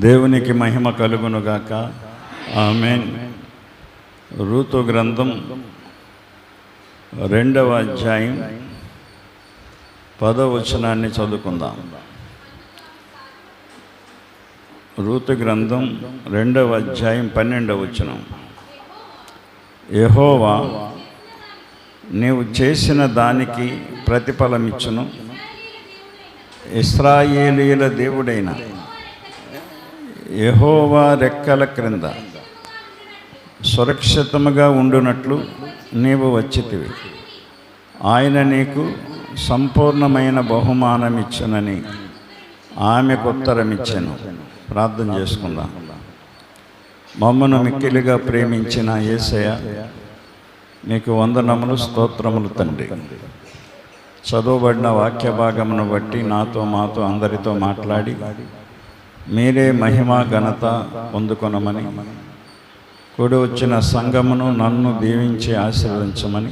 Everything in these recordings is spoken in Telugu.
దేవునికి మహిమ కలుగునుగాక. ఆమేన్. రూతు గ్రంథం 2వ అధ్యాయం 10వ వచనాన్ని చదువుకుందాం. రూతు గ్రంథం 2వ అధ్యాయం 12వ వచనం. యెహోవా నీవు చేసిన దానికి ప్రతిఫలమిచ్చును, ఇశ్రాయేలీయుల దేవుడైన యెహోవా రెక్కల క్రింద సురక్షితముగా ఉండునట్లు నీవు వచ్చితివి. ఆయన నీకు సంపూర్ణమైన బహుమానమిచ్చునని ఆమెకు ఉత్తరమిచ్చాను. ప్రార్థన చేసుకుందాం. మమ్మను మిక్కిలిగా ప్రేమించిన యేసయ్య, నీకు వందనములు, స్తోత్రములు తండ్రి. చదువుబడిన వాక్య భాగమును బట్టి నాతో మాతో అందరితో మాట్లాడి మీరే మహిమ ఘనత పొందుకొనమని, కూడి వచ్చిన సంఘమును నన్ను దీవించి ఆశీర్వదించమని,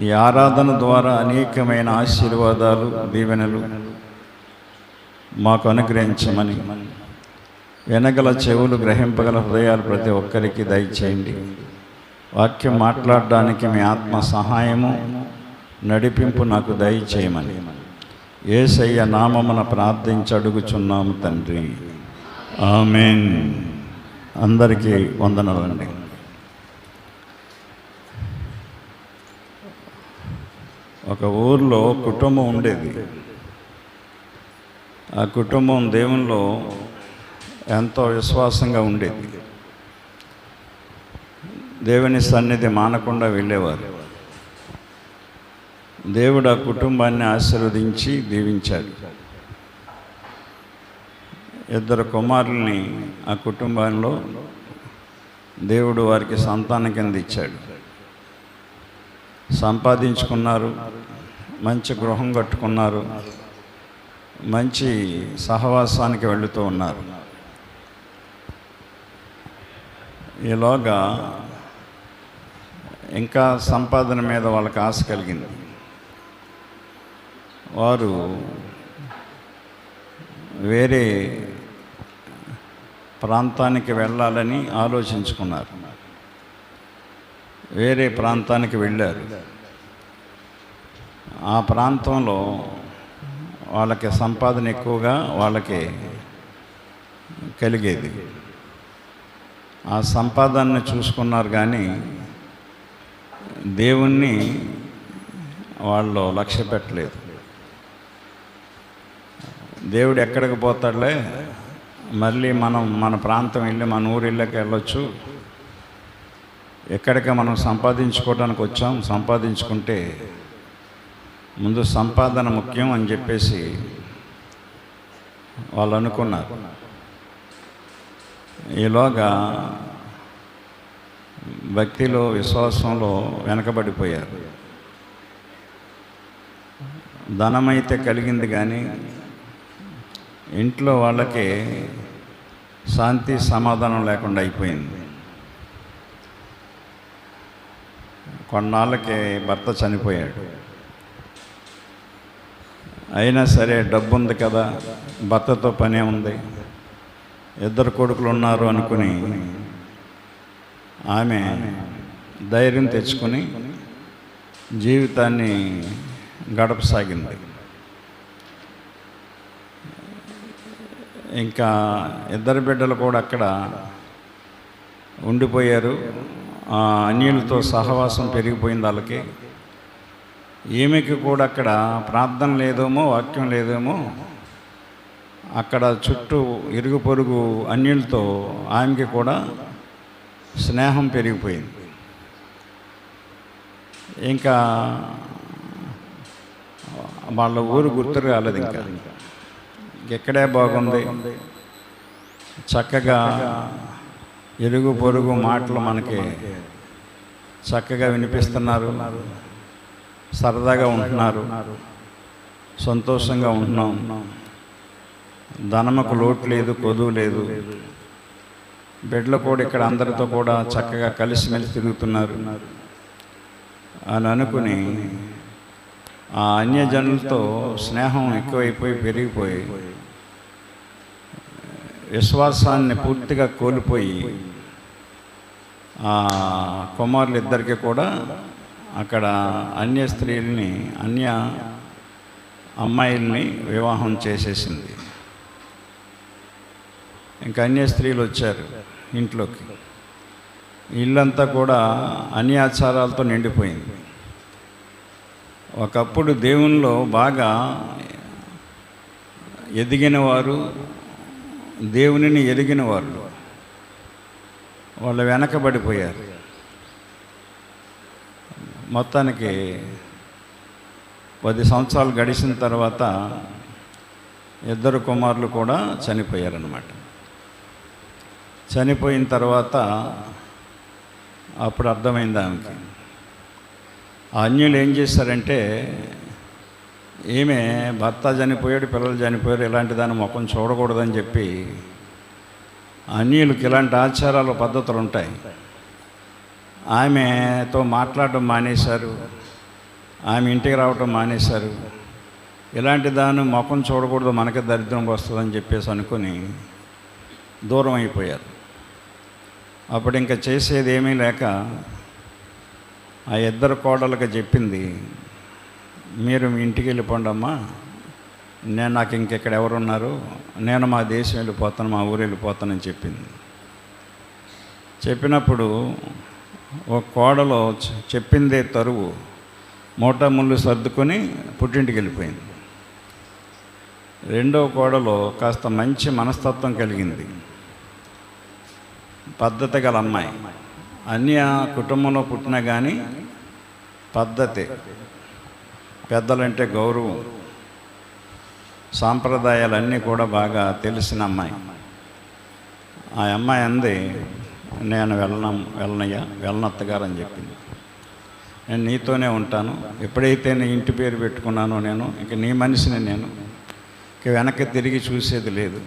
ఈ ఆరాధన ద్వారా అనేకమైన ఆశీర్వాదాలు దీవెనలు మాకు అనుగ్రహించమని, వినగల చెవులు, గ్రహింపగల హృదయాలు ప్రతి ఒక్కరికి దయచేయండి. వాక్యం మాట్లాడడానికి మీ ఆత్మ సహాయము, నడిపింపు నాకు దయచేయమని యేసయ్య నామమున ప్రార్థించి అడుగుచున్నాము తండ్రి. ఆమేన్. అందరికీ వందనాలండి. ఒక ఊర్లో కుటుంబం ఉండేది. ఆ కుటుంబం దేవునిలో ఎంతో విశ్వాసంగా ఉండేది. దేవుని సన్నిధి మానకుండా వెళ్ళేవారు. దేవుడు ఆ కుటుంబాన్ని ఆశీర్వదించి దీవించాడు. 2 కుమారుల్ని ఆ కుటుంబంలో దేవుడు వారికి సంతానం కింద ఇచ్చాడు. సంపాదించుకున్నారు, మంచి గృహం కట్టుకున్నారు, మంచి సహవాసానికి వెళుతూ ఉన్నారు. ఈలోగా ఇంకా సంపాదన మీద వాళ్ళకి ఆశ కలిగింది. వారు వేరే ప్రాంతానికి వెళ్ళాలని ఆలోచించుకున్నారు. వేరే ప్రాంతానికి వెళ్ళారు. ఆ ప్రాంతంలో వాళ్ళకి సంపాదన ఎక్కువగా వాళ్ళకి కలిగేది. ఆ సంపాదనని చూసుకున్నారు, కానీ దేవుణ్ణి వాళ్ళు లక్ష్య పెట్టలేదు. దేవుడు ఎక్కడికి పోతాడులే, మళ్ళీ మన ప్రాంతం వెళ్ళి మన ఊరు ఇళ్ళకి వెళ్ళొచ్చు, ఎక్కడికి మనం సంపాదించుకోవడానికి వచ్చాం, సంపాదించుకుంటే ముందు సంపాదన ముఖ్యం అని చెప్పేసి వాళ్ళు అనుకున్నారు. ఈలోగా భక్తిలో, విశ్వాసంలో వెనకబడిపోయారు. ధనమైతే కలిగింది, కానీ ఇంట్లో వాళ్ళకి శాంతి సమాధానం లేకుండా అయిపోయింది. కొన్నాళ్ళకి భర్త చనిపోయాడు. అయినా సరే డబ్బు ఉంది కదా, భర్తతో పనే ఉంది, 2 కొడుకులు ఉన్నారు అనుకుని ఆమె ధైర్యం తెచ్చుకొని జీవితాన్ని గడపసాగింది. ఇంకా 2 బిడ్డలు కూడా అక్కడ ఉండిపోయారు. అన్యులతో సహవాసం పెరిగిపోయింది వాళ్ళకి. ఈమెకి కూడా అక్కడ ప్రార్థన లేదేమో, వాక్యం లేదేమో, అక్కడ చుట్టూ ఇరుగు పొరుగు అన్యులతో ఆమెకి కూడా స్నేహం పెరిగిపోయింది. ఇంకా వాళ్ళ ఊరు గుర్తు రాలేదు. ఇంకా ఎక్కడే బాగుంది, చక్కగా ఇరుగు పొరుగు మాటలు మనకి చక్కగా వినిపిస్తున్నారు, సరదాగా ఉంటున్నారు, సంతోషంగా ఉంటున్నాం, ధనముకు లోటు లేదు, కొదువు లేదు, బిడ్డలు కూడా ఇక్కడ అందరితో కూడా చక్కగా కలిసిమెలిసి తిరుగుతున్నారు అని అనుకుని ఆ అన్యజనులతో స్నేహం ఎక్కువైపోయి పెరిగిపోయి విశ్వాసాన్ని పూర్తిగా కోల్పోయి ఆ కుమారులు ఇద్దరికి కూడా అక్కడ అన్య స్త్రీలని, అన్య అమ్మాయిల్ని వివాహం చేసేసింది. ఇంకా అన్య స్త్రీలు వచ్చారు ఇంట్లోకి. ఇల్లంతా కూడా అన్యాచారాలతో నిండిపోయింది. ఒకప్పుడు దేవునిలో బాగా ఎదిగిన వారు, దేవునిని ఎరిగిన వాళ్ళు వాళ్ళు వెనకబడిపోయారు. మొత్తానికి 10 సంవత్సరాలు గడిచిన తర్వాత ఇద్దరు కుమారులు కూడా చనిపోయారన్నమాట. చనిపోయిన తర్వాత అప్పుడు అర్థమైంది ఆమెకి. ఆ అన్యులు ఏం చేశారంటే, ఈమె భర్త చనిపోయాడు, పిల్లలు చనిపోయారు, ఇలాంటి దాని ముఖం చూడకూడదని చెప్పి, అన్యులకి ఇలాంటి ఆచారాలు పద్ధతులు ఉంటాయి, ఆమెతో మాట్లాడటం మానేశారు, ఆమె ఇంటికి రావటం మానేశారు. ఇలాంటి దాన్ని ముఖం చూడకూడదు, మనకే దరిద్రం వస్తుందని చెప్పేసి అనుకుని దూరం అయిపోయారు. అప్పుడు ఇంకా చేసేది ఏమీ లేక ఆ ఇద్దరు కోడళ్ళకి చెప్పింది, మీరు మీ ఇంటికి వెళ్ళిపోండి అమ్మా, నాకు ఇంకెక్కడ ఎవరున్నారు, నేను మా దేశం వెళ్ళిపోతాను, మా ఊరు వెళ్ళిపోతానని చెప్పింది. చెప్పినప్పుడు ఒక కోడలు చెప్పిందే తరువు మూట ముళ్ళు సర్దుకొని పుట్టింటికి వెళ్ళిపోయింది. రెండవ కోడలు కాస్త మంచి మనస్తత్వం కలిగింది, పద్ధతి గల అమ్మాయి. అన్య కుటుంబంలో పుట్టినా కానీ పద్ధతి, పెద్దలంటే గౌరవం, సాంప్రదాయాలన్నీ కూడా బాగా తెలిసిన అమ్మాయి. ఆ అమ్మాయి అంది, నేను వెళ్ళనయ్యా, వెళ్ళనత్తగారు అని చెప్పింది. నేను నీతోనే ఉంటాను, ఎప్పుడైతే నీ ఇంటి పేరు పెట్టుకున్నానో నేను ఇంక నీ మనిషిని, నేను ఇంక వెనక్కి తిరిగి చూసేది లేదు,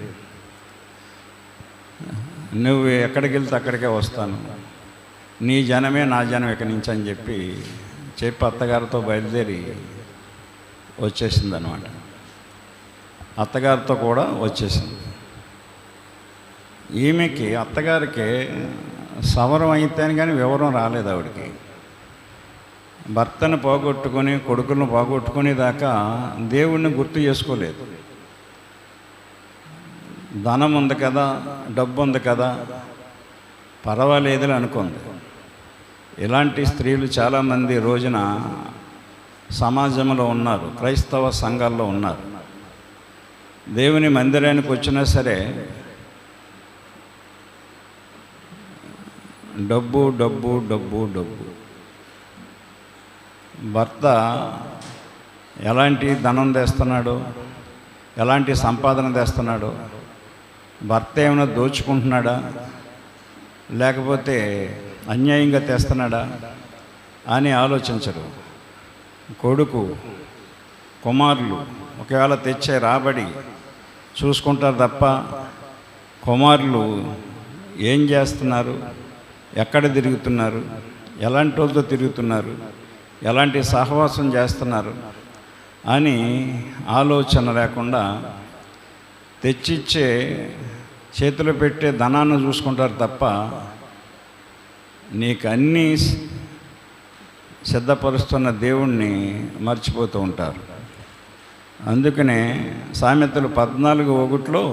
నువ్వు ఎక్కడికి వెళ్తే అక్కడికే వస్తాను, నీ జనమే నా జనం ఇక్కడి నుంచి అని చెప్పి అత్తగారితో బయలుదేరి వచ్చేసింది అనమాట. అత్తగారితో కూడా వచ్చేసింది. ఈమెకి అత్తగారికి సవరం అయితేనే కానీ వివరం రాలేదు ఆవిడకి. భర్తను పోగొట్టుకొని, కొడుకులను పోగొట్టుకునే దాకా దేవుణ్ణి గుర్తు చేసుకోలేదు. ధనం ఉంది కదా, డబ్బు ఉంది కదా, పర్వాలేదని అనుకుంది. ఇలాంటి స్త్రీలు చాలామంది రోజున సమాజంలో ఉన్నారు, క్రైస్తవ సంఘాల్లో ఉన్నారు. దేవుని మందిరానికి వచ్చినా సరే డబ్బు డబ్బు డబ్బు డబ్బు. భర్త ఎలాంటి ధనం తెస్తున్నాడు, ఎలాంటి సంపాదన తెస్తున్నాడు, భర్త ఏమైనా దోచుకుంటున్నాడా, లేకపోతే అన్యాయంగా తెస్తున్నాడా అని ఆలోచించరు. కొడుకు, కుమారులు ఒకవేళ తెచ్చే రాబడి చూసుకుంటారు తప్ప, కుమారులు ఏం చేస్తున్నారు, ఎక్కడ తిరుగుతున్నారు, ఎలాంటి వాళ్ళతో తిరుగుతున్నారు, ఎలాంటి సహవాసం చేస్తున్నారు అని ఆలోచన లేకుండా తెచ్చిచ్చే, చేతిలో పెట్టే ధనాన్ని చూసుకుంటారు తప్ప నీకు అన్నీ సిద్ధపరుస్తున్న దేవుణ్ణి మర్చిపోతూ ఉంటారు. అందుకనే సామెతలు 14:1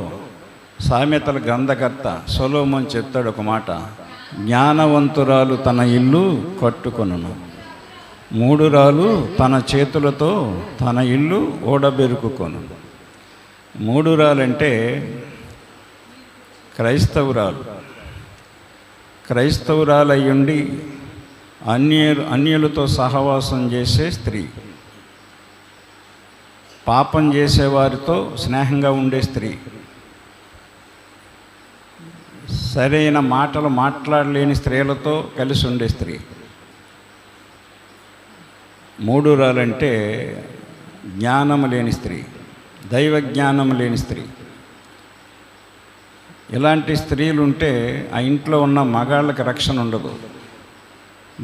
సామెతల గ్రంథకర్త సొలొమోను చెప్తాడు ఒక మాట, జ్ఞానవంతురాలు తన ఇల్లు కట్టుకొనును, మూఢురాలు తన చేతులతో తన ఇల్లు ఓడబెరుకుకొను. మూఢురాలంటే క్రైస్తవురాలయ్యుండి అన్యులతో సహవాసం చేసే స్త్రీ, పాపం చేసేవారితో స్నేహంగా ఉండే స్త్రీ, సరైన మాటలు మాట్లాడలేని స్త్రీలతో కలిసి ఉండే స్త్రీ. మూఢురాలంటే జ్ఞానము లేని స్త్రీ, దైవ జ్ఞానం లేని స్త్రీ. ఇలాంటి స్త్రీలు ఉంటే ఆ ఇంట్లో ఉన్న మగాళ్ళకి రక్షణ ఉండదు,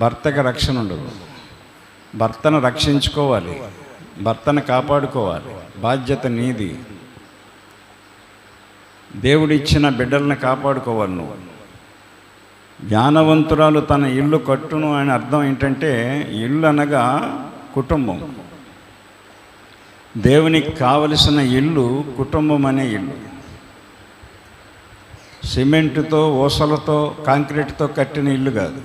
భర్తకి రక్షణ ఉండదు. భర్తను రక్షించుకోవాలి, భర్తను కాపాడుకోవాలి, బాధ్యత నీది. దేవుడిచ్చిన బిడ్డల్ని కాపాడుకోవాలి నువ్వు. జ్ఞానవంతురాలు తన ఇల్లు కట్టును అని అర్థం ఏంటంటే, ఇల్లు అనగా కుటుంబం. దేవునికి కావలసిన ఇల్లు కుటుంబం అనే ఇల్లు. సిమెంటుతో, ఊసలతో, కాంక్రీట్తో కట్టిన ఇల్లు కాదు.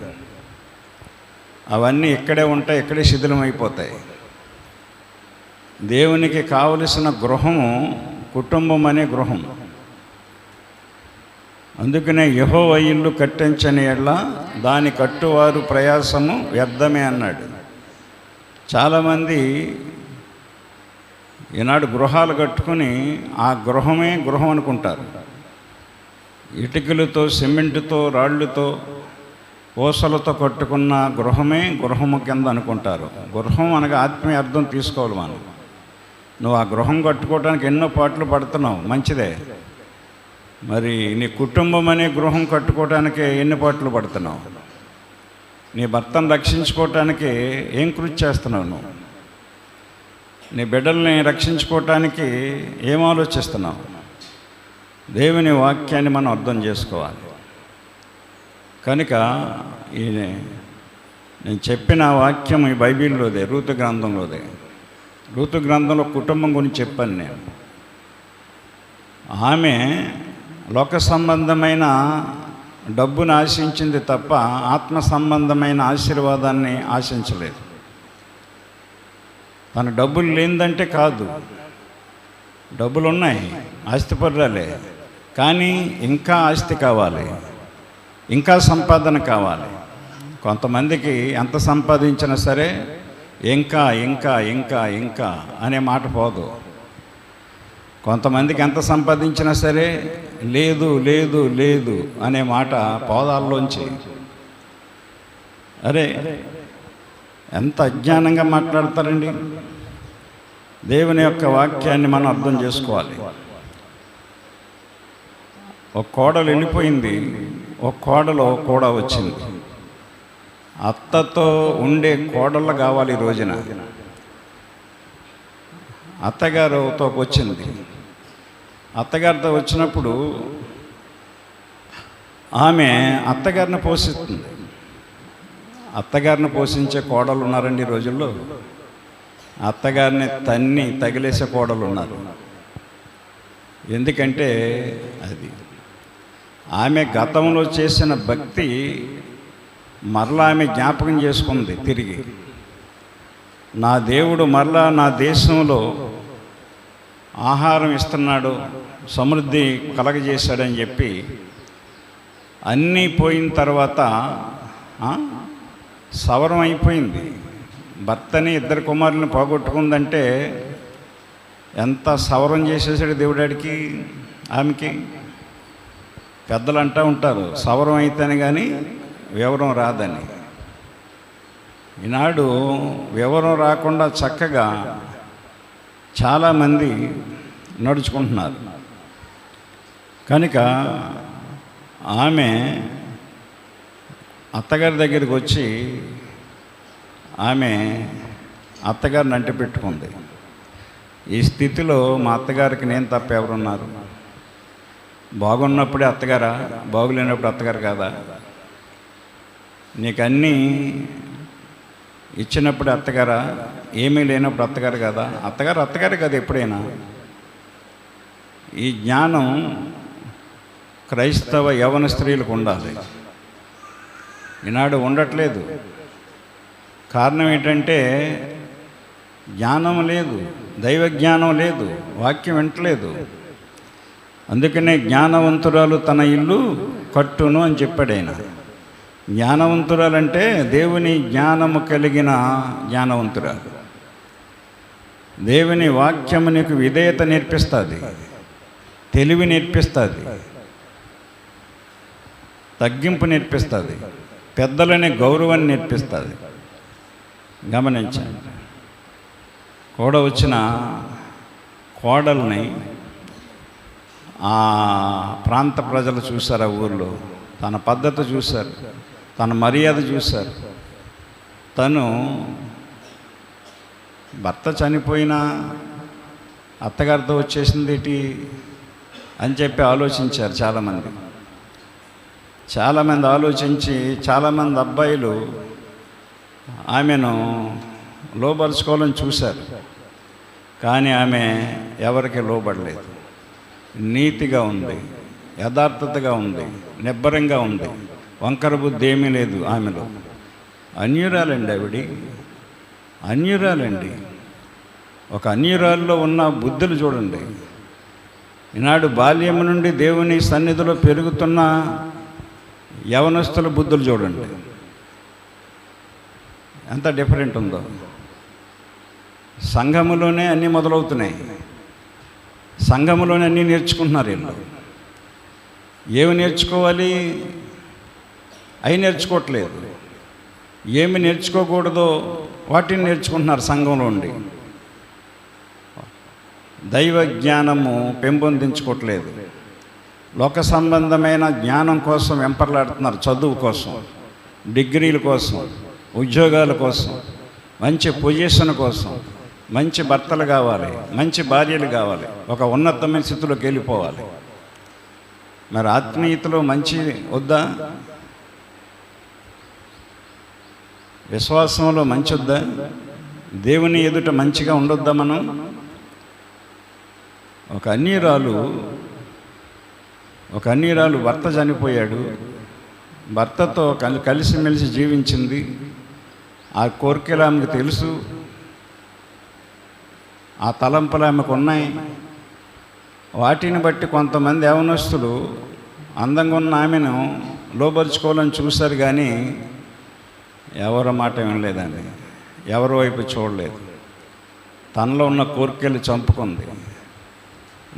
అవన్నీ ఇక్కడే ఉంటాయి, ఇక్కడే శిథిలమైపోతాయి. దేవునికి కావలసిన గృహము కుటుంబం అనే గృహం. అందుకనే యెహోవా ఇల్లు కట్టించని యెడల దాని కట్టువారు ప్రయాసము వ్యర్థమే అన్నాడు. చాలామంది ఈనాడు గృహాలు కట్టుకుని ఆ గృహమే గృహం అనుకుంటారు. ఇటుకలతో, సిమెంటుతో, రాళ్ళుతో, ఓసలతో కట్టుకున్న గృహమే గృహము కింద అనుకుంటారు. గృహం అనగా ఆత్మీయ అర్థం తీసుకోవాలి మనం. నువ్వు ఆ గృహం కట్టుకోవడానికి ఎన్నో పాటలు పడుతున్నావు, మంచిదే. మరి నీ కుటుంబం అనే గృహం కట్టుకోవడానికి ఎన్ని పాటలు పడుతున్నావు? నీ భర్తను రక్షించుకోవటానికి ఏం కృషి చేస్తున్నావు నువ్వు? నీ బిడ్డల్ని రక్షించుకోవటానికి ఏం ఆలోచిస్తున్నావు? దేవుని వాక్యాన్ని మనం అర్థం చేసుకోవాలి. కనుక నేను చెప్పిన వాక్యం ఈ బైబిల్లోదే, రూతు గ్రంథంలోదే. రూతు గ్రంథంలో కుటుంబం గురించి చెప్పాను నేను. ఆమె లోక సంబంధమైన డబ్బును ఆశించింది తప్ప ఆత్మ సంబంధమైన ఆశీర్వాదాన్ని ఆశించలేదు. తన డబ్బులు లేనిదంటే కాదు, డబ్బులు ఉన్నాయి, ఆస్తిపరురాలే, కానీ ఇంకా ఆస్తి కావాలి, ఇంకా సంపాదన కావాలి. కొంతమందికి ఎంత సంపాదించినా సరే ఇంకా ఇంకా ఇంకా ఇంకా అనే మాట పోదు. కొంతమందికి ఎంత సంపాదించినా సరే లేదు లేదు లేదు అనే మాట పోదాల్లోంచి. అరే, ఎంత అజ్ఞానంగా మాట్లాడతారండి. దేవుని యొక్క వాక్యాన్ని మనం అర్థం చేసుకోవాలి. ఒక కోడలు వెళ్ళిపోయింది, ఒక కోడలో కూడా వచ్చింది. అత్తతో ఉండే కోడళ్ళు కావాలి ఈ రోజున. అత్తగారితో వచ్చింది. అత్తగారితో వచ్చినప్పుడు ఆమె అత్తగారిని పోషిస్తుంది. అత్తగారిని పోషించే కోడలు ఉన్నారండి ఈ రోజుల్లో. అత్తగారిని తన్ని తగిలేసే కోడలు ఉన్నారు. ఎందుకంటే అది ఆమె గతంలో చేసిన భక్తి మరలా ఆమె జ్ఞాపకం చేసుకుంది తిరిగి. నా దేవుడు మరలా నా దేశంలో ఆహారం ఇస్తున్నాడు, సమృద్ధి కలగజేశాడని చెప్పి అన్నీ పోయిన తర్వాత సవరం అయిపోయింది. భర్తని, ఇద్దరు కుమారులను పోగొట్టుకుందంటే ఎంత సవరం చేసేసాడు దేవుడాడికి, ఆమెకి. పెద్దలు అంటూ ఉంటారు, సవరం అయితేనే కానీ వివరం రాదని. ఈనాడు వివరం రాకుండా చక్కగా చాలామంది నడుచుకుంటున్నారు. కనుక ఆమె అత్తగారి దగ్గరికి వచ్చి ఆమె అత్తగారిని అంటి పెట్టుకుంది. ఈ స్థితిలో మా అత్తగారికి నేను తప్ప ఎవరున్నారు? బాగున్నప్పుడే అత్తగారా, బాగులేనప్పుడు అత్తగారు కాదా? నీకు అన్నీ ఇచ్చినప్పుడు అత్తగారా, ఏమీ లేనప్పుడు అత్తగారు కదా? అత్తగారు అత్తగారు కదా ఎప్పుడైనా. ఈ జ్ఞానం క్రైస్తవ యవన స్త్రీలకు ఉండాలి. ఈనాడు ఉండట్లేదు. కారణం ఏంటంటే జ్ఞానం లేదు, దైవ జ్ఞానం లేదు, వాక్యం వింటలేదు. అందుకనే జ్ఞానవంతురాలు తన ఇల్లు కట్టును అని చెప్పాడు ఆయన. జ్ఞానవంతురాలంటే దేవుని జ్ఞానము కలిగిన జ్ఞానవంతురాలు. దేవుని వాక్యము నీకు విధేయత నేర్పిస్తుంది, తెలివి నేర్పిస్తుంది, తగ్గింపు నేర్పిస్తుంది, పెద్దలనే గౌరవాన్ని నేర్పిస్తుంది. గమనించండి. కూడా వచ్చిన కోడల్ని ఆ ప్రాంత ప్రజలు చూశారు, ఆ ఊళ్ళో తన పద్ధతి చూశారు, తన మర్యాద చూశారు. తను భర్త చనిపోయినా అత్తగారితో వచ్చేసింది ఏంటి? అని చెప్పి ఆలోచించారు చాలామంది ఆలోచించి చాలామంది అబ్బాయిలు ఆమెను లోబరుచుకోవాలని చూశారు. కానీ ఆమె ఎవరికి లోబడలేదు. నీతిగా ఉంది, యథార్థతగా ఉంది, నిబ్బరంగా ఉంది, వంకర బుద్ధి ఏమీ లేదు ఆమెలో. అన్యురాలండి. ఒక అన్యురాల్లో ఉన్న బుద్ధులు చూడండి. ఈనాడు బాల్యం నుండి దేవుని సన్నిధిలో పెరుగుతున్న యవనస్తుల బుద్ధులు చూడండి ఎంత డిఫరెంట్ ఉందో. సంఘములోనే అన్నీ మొదలవుతున్నాయి, సంఘములోనే అన్నీ నేర్చుకుంటున్నారు వీళ్ళు. ఏమి నేర్చుకోవాలి అవి నేర్చుకోవట్లేదు, ఏమి నేర్చుకోకూడదో వాటిని నేర్చుకుంటున్నారు సంఘంలో ఉండి. దైవ జ్ఞానము పెంపొందించుకోవట్లేదు, లోక సంబంధమైన జ్ఞానం కోసం వెంపర్లాడుతున్నారు. చదువు కోసం, డిగ్రీల కోసం, ఉద్యోగాల కోసం, మంచి పొజిషన్ కోసం, మంచి భర్తలు కావాలి, మంచి భార్యలు కావాలి, ఒక ఉన్నతమైన స్థితిలోకి వెళ్ళిపోవాలి. మరి ఆత్మీయతలో మంచి వద్దా? విశ్వాసంలో మంచి వద్దా? దేవుని ఎదుట మంచిగా ఉండొద్దా మనం? ఒక అన్యురాలు భర్త చనిపోయాడు, భర్తతో కలిసిమెలిసి జీవించింది. ఆ కోరికలు ఆమెకు తెలుసు, ఆ తలంపులు ఆమెకు ఉన్నాయి. వాటిని బట్టి కొంతమంది యవనస్తులు అందంగా ఉన్న ఆమెను లోబరుచుకోవాలని చూశారు, కానీ ఎవరి మాట వినలేదండి, ఎవరి వైపు చూడలేదు. తనలో ఉన్న కోరికలు చంపుకుంది,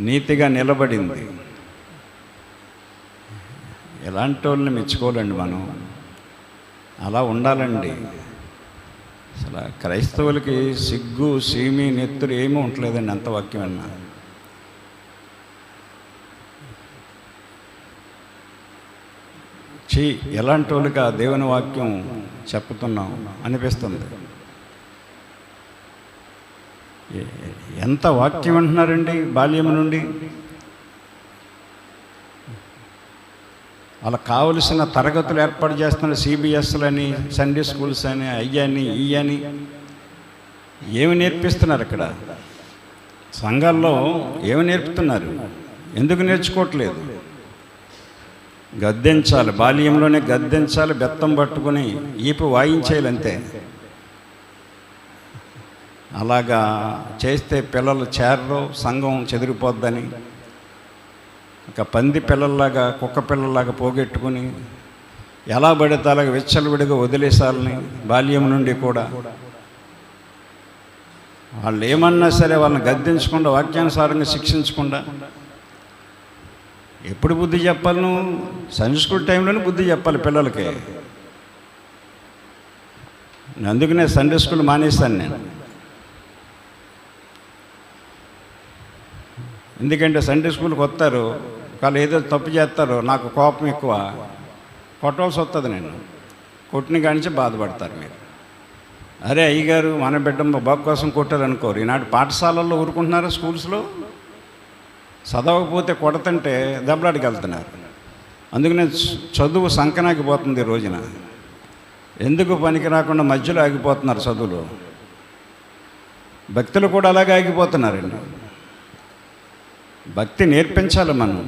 నీతిగా నిలబడింది. ఎలాంటి వాళ్ళని మెచ్చుకోవాలండి మనం, అలా ఉండాలండి. అసలు క్రైస్తవులకి సిగ్గు సీమి నెత్తురు ఏమీ ఉండలేదండి, అంత వాక్యం అన్నా. ఎలాంటి వాళ్ళకి ఆ దేవుని వాక్యం చెప్పుతున్నాం అనిపిస్తుంది. ఎంత వాక్యం అంటున్నారండి బాల్యం నుండి. వాళ్ళకి కావలసిన తరగతులు ఏర్పాటు చేస్తున్నారు, సిబిఎస్లని, సండే స్కూల్స్ అని, అయ్యని ఇయ్యని. ఏమి నేర్పిస్తున్నారు అక్కడ సంఘాల్లో? ఏమి నేర్పుతున్నారు? ఎందుకు నేర్చుకోవట్లేదు? గద్దించాలి, బాల్యంలోనే గద్దించాలి, బెత్తం పట్టుకుని ఈపు వాయించేయాలి అంతే. అలాగా చేస్తే పిల్లలు చేరరు, సంఘం చెదిరిపోద్దని ఒక పంది పిల్లల్లాగా, కుక్క పిల్లల్లాగా పోగొట్టుకుని ఎలా పడితే అలాగ విచ్చలవిడిగా వదిలేసాలని బాల్యం నుండి కూడా. వాళ్ళు ఏమన్నా సరే వాళ్ళని గద్దించకుండా, వాక్యానుసారంగా శిక్షించకుండా ఎప్పుడు బుద్ధి చెప్పాలి? నువ్వు సండే స్కూల్ టైంలోనే బుద్ధి చెప్పాలి పిల్లలకి. అందుకనే సండే స్కూల్ మానేస్తాను నేను. ఎందుకంటే సండే స్కూల్కి వస్తారు, వాళ్ళు ఏదో తప్పు చేస్తారు, నాకు కోపం ఎక్కువ, కొట్టవలసి వస్తుంది. నేను కొట్టిన కానించి బాధపడతారు మీరు. అరే అయ్యగారు మన బిడ్డ బాబు కోసం కొట్టారు అనుకోరు. ఈనాడు పాఠశాలల్లో ఊరుకుంటున్నారు, స్కూల్స్లో చదవకపోతే కొడతంటే దెబ్బలాడికి వెళ్తున్నారు. అందుకనే చదువు సంకనాగిపోతుంది ఈ రోజున. ఎందుకు పనికి రాకుండా మధ్యలో ఆగిపోతున్నారు చదువులు. భక్తులు కూడా అలాగే ఆగిపోతున్నారండి. భక్తి నేర్పించాలి మనం.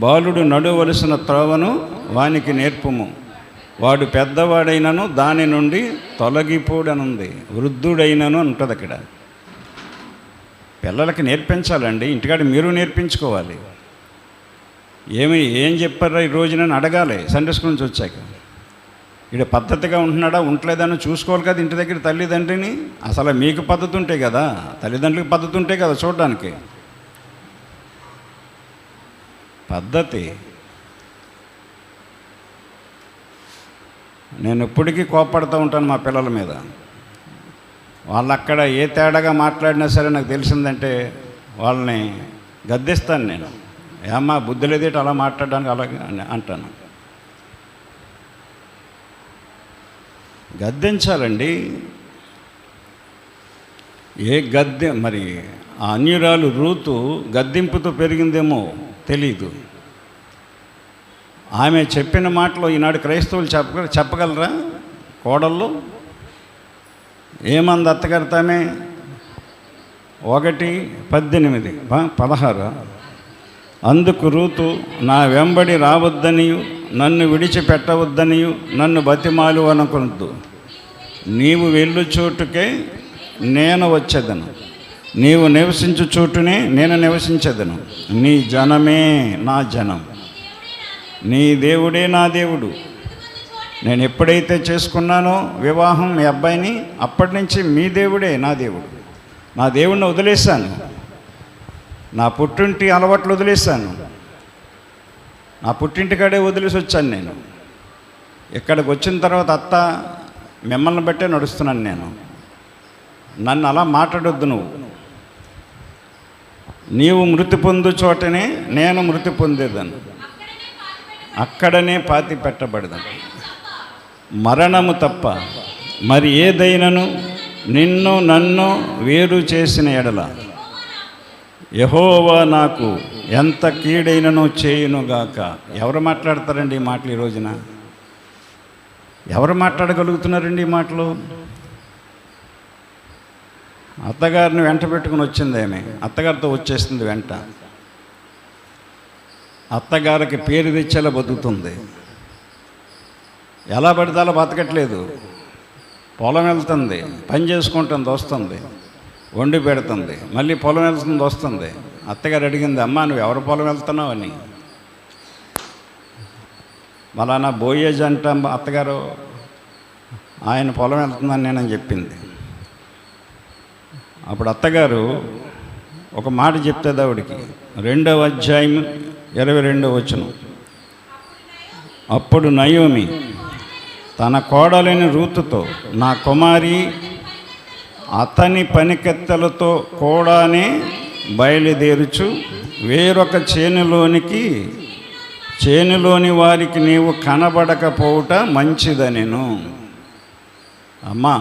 బాలుడు నడవలసిన త్రోవను వానికి నేర్పుము, వాడు పెద్దవాడైనను దాని నుండి తొలగిపోడనుంది, వృద్ధుడైనను ఉంటుంది అక్కడ. పిల్లలకి నేర్పించాలండి, ఇంటికాడ మీరు నేర్పించుకోవాలి. ఏం చెప్పారా ఈ రోజునని అడగాలి సండే స్కూల్ నుంచి వచ్చాక. ఇక్కడ పద్ధతిగా ఉంటున్నాడా ఉండలేదని చూసుకోవాలి కదా ఇంటి దగ్గర తల్లిదండ్రిని. అసలు మీకు పద్ధతి ఉంటే కదా, తల్లిదండ్రులకి పద్ధతి ఉంటే కదా చూడడానికి పద్ధతి. నేను ఇప్పటికీ కోప్పడుతూ ఉంటాను మా పిల్లల మీద. వాళ్ళు అక్కడ ఏ తేడాగా మాట్లాడినా సరే నాకు తెలిసిందంటే వాళ్ళని గద్దిస్తాను నేను. ఏమ్మా బుద్ధి లేదేటి అలా మాట్లాడడానికి అలాగే అంటాను. గద్దించాలండి. మరి ఆ అన్యురాలు రూతు గద్దింపుతో పెరిగిందేమో తెలీదు. ఆమె చెప్పిన మాటలు ఈనాడు క్రైస్తవులు చెప్పగలరా? కోడళ్ళు ఏమంది అత్తగారు తామే? 1:18-16 అందుకు రూతు, నా వెంబడి రావద్దనియు నన్ను విడిచిపెట్టవద్దనియు నన్ను బతిమాలు అనుకొనొద్దు. నీవు వెళ్ళు చోటుకే నేను వచ్చేదను, నీవు నివసించు చోటునే నేను నివసించేదను. నీ జనమే నా జనం, నీ దేవుడే నా దేవుడు. నేను ఎప్పుడైతే చేసుకున్నానో వివాహం మీ అబ్బాయిని, అప్పటి నుంచి మీ దేవుడే నా దేవుడు. నా దేవుడిని వదిలేశాను, నా పుట్టింటి అలవాట్లు వదిలేశాను, నా పుట్టింటికాడే వదిలేసి వచ్చాను. నేను ఇక్కడికి వచ్చిన తర్వాత అత్త మిమ్మల్ని బట్టే నడుస్తున్నాను. నన్ను అలా మాట్లాడొద్దు. నీవు మృతి పొందు చోటనే నేను మృతి పొందేదను, అక్కడనే పాతి పెట్టబడదను. మరణము తప్ప మరి ఏదైనను నిన్ను నన్ను వేరు చేసిన ఎడల యెహోవా నాకు ఎంత కీడైనను చేయునుగాక. ఎవరు మాట్లాడతారండి ఈ మాటలు? ఈ రోజున ఎవరు మాట్లాడగలుగుతున్నారండి ఈ మాటలు? అత్తగారిని వెంట పెట్టుకుని వచ్చింది ఆమె, అత్తగారితో వచ్చేస్తుంది వెంట. అత్తగారికి పేరు తెచ్చేలా బతుకుతుంది. ఎలా పడితే అలా బతకట్లేదు. పొలం వెళ్తుంది, పని చేసుకుంటుంది, వస్తుంది, వండి పెడుతుంది, మళ్ళీ పొలం వెళ్తుంది, వస్తుంది. అత్తగారు అడిగింది, అమ్మా నువ్వు ఎవరి పొలం వెళ్తున్నావు అని. మళ్ళా బోయేజ్ అంట అత్తగారు, ఆయన పొలం వెళ్తుందని నేనని చెప్పింది. అప్పుడు అత్తగారు ఒక మాట చెప్తుంది ఆవిడికి, 2వ అధ్యాయం 22వ వచనం. అప్పుడు నయోమి తన కోడలిని రూతుతో, నా కుమారి అతని పనికెత్తలతో కూడానే బయలుదేరుచు వేరొక చేనులోని వారికి నీవు కనబడకపోవుట మంచిదనెను. అమ్మా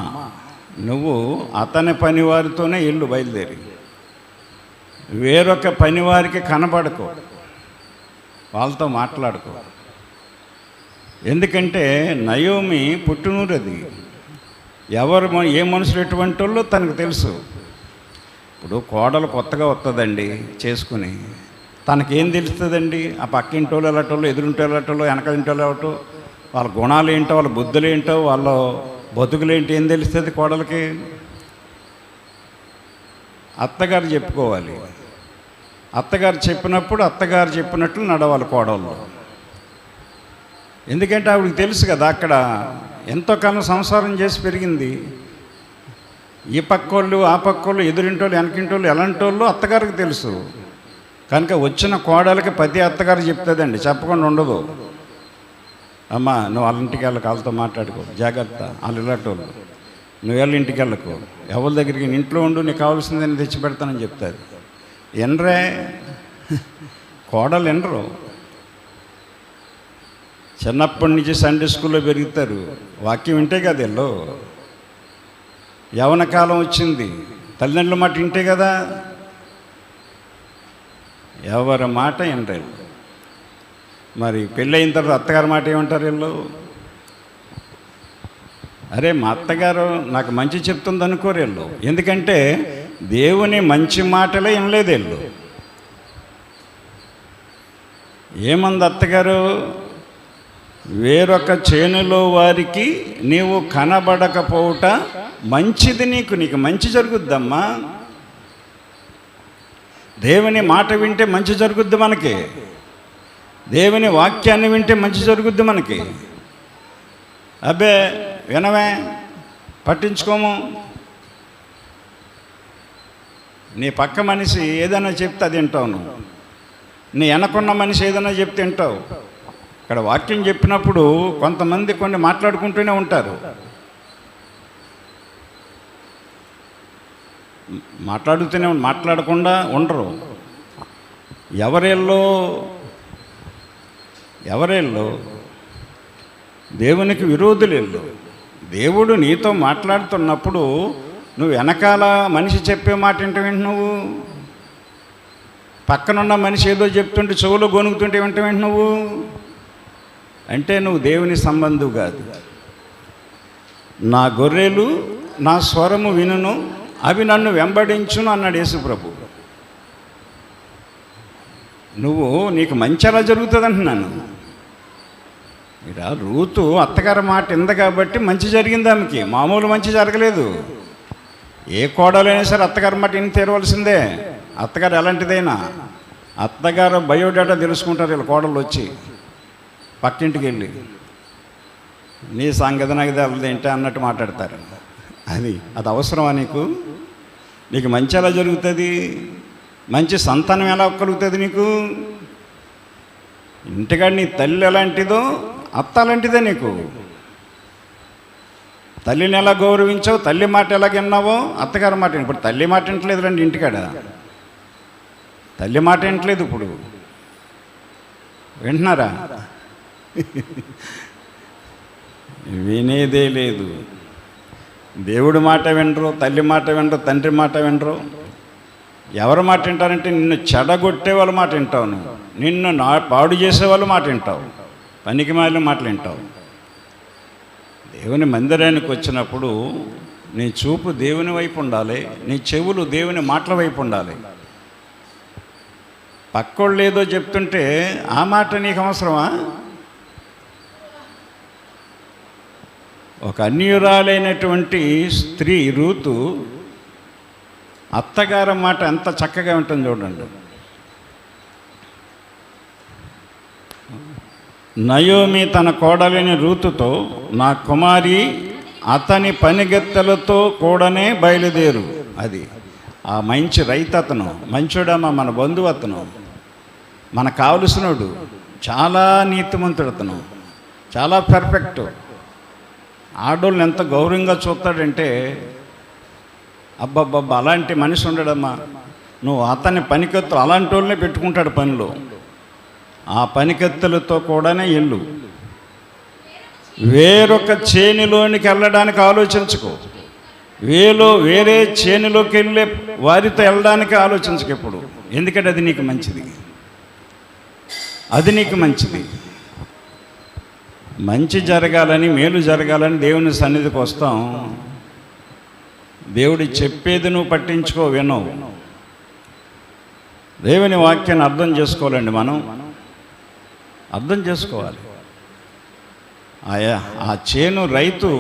నువ్వు అతని పనివారితోనే ఇల్లు బయలుదేరి వేరొక పనివారికి కనబడకు, వాళ్ళతో మాట్లాడుకో. ఎందుకంటే నయోమి పుట్టినూరు అది. ఏ మనుషులు ఎటువంటి వాళ్ళు తనకు తెలుసు. ఇప్పుడు కోడలు కొత్తగా వస్తుందండి చేసుకుని, తనకేం తెలుస్తుందండి? ఆ పక్కింటోళ్ళు ఎలాటోళ్ళు, ఎదురింటోళ్ళు ఎలాటోళ్ళు, వెనకలింటోళ్ళు ఎవటో, వాళ్ళ గుణాలు ఏంటో, వాళ్ళ బుద్ధులు ఏంటో, వాళ్ళ బతుకులేంటి ఏం తెలుస్తుంది కోడలకి? అత్తగారు చెప్పుకోవాలి. అత్తగారు చెప్పినప్పుడు అత్తగారు చెప్పినట్లు నడవాలి కోడళ్ళు. ఎందుకంటే ఆవిడకి తెలుసు కదా, అక్కడ ఎంతో కాలం సంసారం చేసి పెరిగింది. ఈ పక్కోళ్ళు ఆ పక్కోళ్ళు, ఎదురింటోళ్ళు వెనకింటోళ్ళు ఎలాంటోళ్ళు అత్తగారికి తెలుసు. కనుక వచ్చిన కోడలకి ప్రతి అత్తగారు చెప్తుందండి, చెప్పకుండా ఉండదు. అమ్మ నువ్వు వాళ్ళ ఇంటికి వెళ్ళకు, వాళ్ళతో మాట్లాడుకో, జాగ్రత్త, వాళ్ళు ఇలాంటోళ్ళు, నువ్వు వాళ్ళ ఇంటికి వెళ్ళకు, ఎవరి దగ్గరికి ఇంట్లో ఉండు, నీకు కావాల్సిందని తెచ్చి పెడతానని చెప్తారు. ఎనరే కోడలు ఎనరు. చిన్నప్పటి నుంచి సండే స్కూల్లో పెరుగుతారు, వాక్యం వింటే కదా వీళ్ళు. యవన కాలం వచ్చింది, తల్లిదండ్రుల మాట వింటే కదా. ఎవరి మాట వినరు. మరి పెళ్ళయిన తర్వాత అత్తగారి మాట ఏమంటారు వీళ్ళు? అరే మా అత్తగారు నాకు మంచి చెప్తుంది అనుకోరు వీళ్ళు. ఎందుకంటే దేవుని మంచి మాటలే వినలేదు వీళ్ళు. ఏమంది అత్తగారు? వేరొక చేనులో వారికి నీవు కనబడకపోవుట మంచిది, నీకు మంచి జరుగుద్దమ్మా. దేవుని మాట వింటే మంచి జరుగుద్ది మనకి, దేవుని వాక్యాన్ని వింటే మంచి జరుగుద్ది మనకి. అబ్బే వినవే, పట్టించుకోము. నీ పక్క మనిషి ఏదైనా చెప్తే అది వింటావు నువ్వు, నీ వెనకున్న మనిషి ఏదైనా చెప్తే వింటావు. ఇక్కడ వాక్యం చెప్పినప్పుడు కొంతమంది కొన్ని మాట్లాడుకుంటూనే ఉంటారు. మాట్లాడకుండా ఉండరు. ఎవరెల్లో దేవునికి విరోధులు. దేవుడు నీతో మాట్లాడుతున్నప్పుడు నువ్వు వెనకాల మనిషి చెప్పే మాట ఏంటి? నువ్వు పక్కనున్న మనిషి ఏదో చెప్తుంటే చెవులో గొనుగుతుంటే వెంట నువ్వు అంటే నువ్వు దేవుని సంబంధం కాదు. నా గొర్రెలు నా స్వరము వినును, అవి నన్ను వెంబడించును అన్నాడు యేసుప్రభు. నీకు మంచి ఎలా జరుగుతుంది అంటున్నాను. రూతు అత్తగారి మాట ఇంద కాబట్టి మంచి జరిగింది ఆమెకి, మామూలు మంచి జరగలేదు. ఏ కోడలైనా సరే అత్తగారి మాట ఇన్ని తీరవలసిందే. అత్తగారు ఎలాంటిదైనా అత్తగారు బయోడేటా తెలుసుకుంటారు వీళ్ళ కోడలు వచ్చి పక్కింటికి వెళ్ళి, నీ సంగతి నాకు తెలియదేంటి అన్నట్టు మాట్లాడతారు. అది అవసరమా నీకు మంచి ఎలా జరుగుతుంది? మంచి సంతానం ఎలా కలుగుతుంది నీకు? ఇంటికాడ నీ తల్లి ఎలాంటిదో అత్త అలాంటిదే. నీకు తల్లిని ఎలా గౌరవించావు, తల్లి మాట ఎలా విన్నావో అత్తగారి మాట. ఇప్పుడు తల్లి మాట వింటలేదు రండి, ఇంటికాడ తల్లి మాట వింటలేదు. ఇప్పుడు వింటున్నారా? వినేదే లేదు. దేవుడి మాట వినరు, తల్లి మాట వినరు, తండ్రి మాట వినరు. ఎవరి మాట వింటారంటే నిన్ను చెడగొట్టే వాళ్ళ మాట వింటావు, నువ్వు నిన్ను పాడు చేసే వాళ్ళ మాట వింటావు, పనికి మాలిన మాటలు వింటావు. దేవుని మందిరానికి వచ్చినప్పుడు నీ చూపు దేవుని వైపు ఉండాలి, నీ చెవులు దేవుని మాటల వైపు ఉండాలి. పక్కోళ్ళు ఏదో చెప్తుంటే ఆ మాట నీకు అవసరమా? ఒక అన్యురాలైనటువంటి స్త్రీ రూతు అత్తగారి మాట ఎంత చక్కగా ఉంటుంది చూడండి. నయోమి తన కోడలిని రూతుతో, నా కుమారి అతని పనిగెత్తలతో కూడానే బయలుదేరు. అది ఆ మంచి రైతు అతను, మంచోడమ్మ, మన బంధువు అతను, మనకు కావలసినోడు, చాలా నీతిమంతుడు అతను, చాలా పర్ఫెక్ట్. ఆడోళ్ళని ఎంత గౌరవంగా చూస్తాడంటే అబ్బబ్బబ్బా అలాంటి మనిషి ఉండడమ్మా. నువ్వు అతని పనికత్తులు అలాంటి వాళ్ళనే పెట్టుకుంటాడు పనిలో. ఆ పనికత్తులతో కూడానే ఎల్లు. వేరొక చేనిలోనికి వెళ్ళడానికి ఆలోచించుకో. వేరే చేనిలోకి వెళ్ళే వారితో వెళ్ళడానికి ఆలోచించకు ఎప్పుడు. ఎందుకంటే అది నీకు మంచిది, అది నీకు మంచిది. మంచి జరగాలని, మేలు జరగాలని దేవుని సన్నిధికి వస్తాం. దేవుడి చెప్పేది నువ్వు పట్టించుకో, వినవు. దేవుని వాక్యాన్ని అర్థం చేసుకోవాలండి, మనం అర్థం చేసుకోవాలి. ఆ చేను రైతు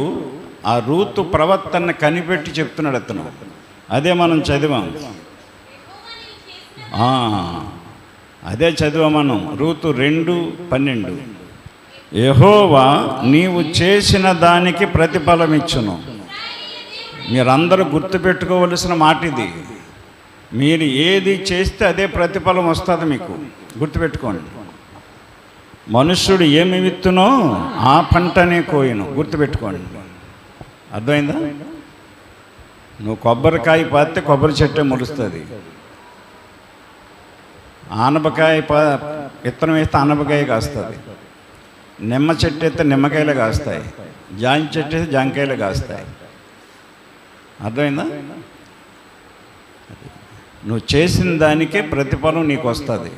ఆ రూతు ప్రవర్తన కనిపెట్టి చెప్తున్నాడు అతను. అదే మనం చదివాం, అదే చదివాం మనం. రూతు 2:12. యెహోవా నీవు చేసిన దానికి ప్రతిఫలం ఇచ్చును. మీరందరూ గుర్తుపెట్టుకోవలసిన మాట ఇది. మీరు ఏది చేస్తే అదే ప్రతిఫలం వస్తుంది మీకు, గుర్తుపెట్టుకోండి. మనుష్యుడు ఏమి విత్తునో ఆ పంటనే కోయును, గుర్తుపెట్టుకోండి. అర్థమైందా? నువ్వు కొబ్బరికాయ పాతే కొబ్బరి చెట్టే మొలుస్తుంది. ఆనపకాయ విత్తనం వేస్తే ఆనపకాయ కాస్తుంది. నిమ్మ చెట్టు అయితే నిమ్మకాయలు కాస్తాయి. జామ చెట్టు అయితే జాంకాయలు కాస్తాయి. అర్థమైందా? నువ్వు చేసిన దానికే ప్రతిఫలం నీకు వస్తుంది.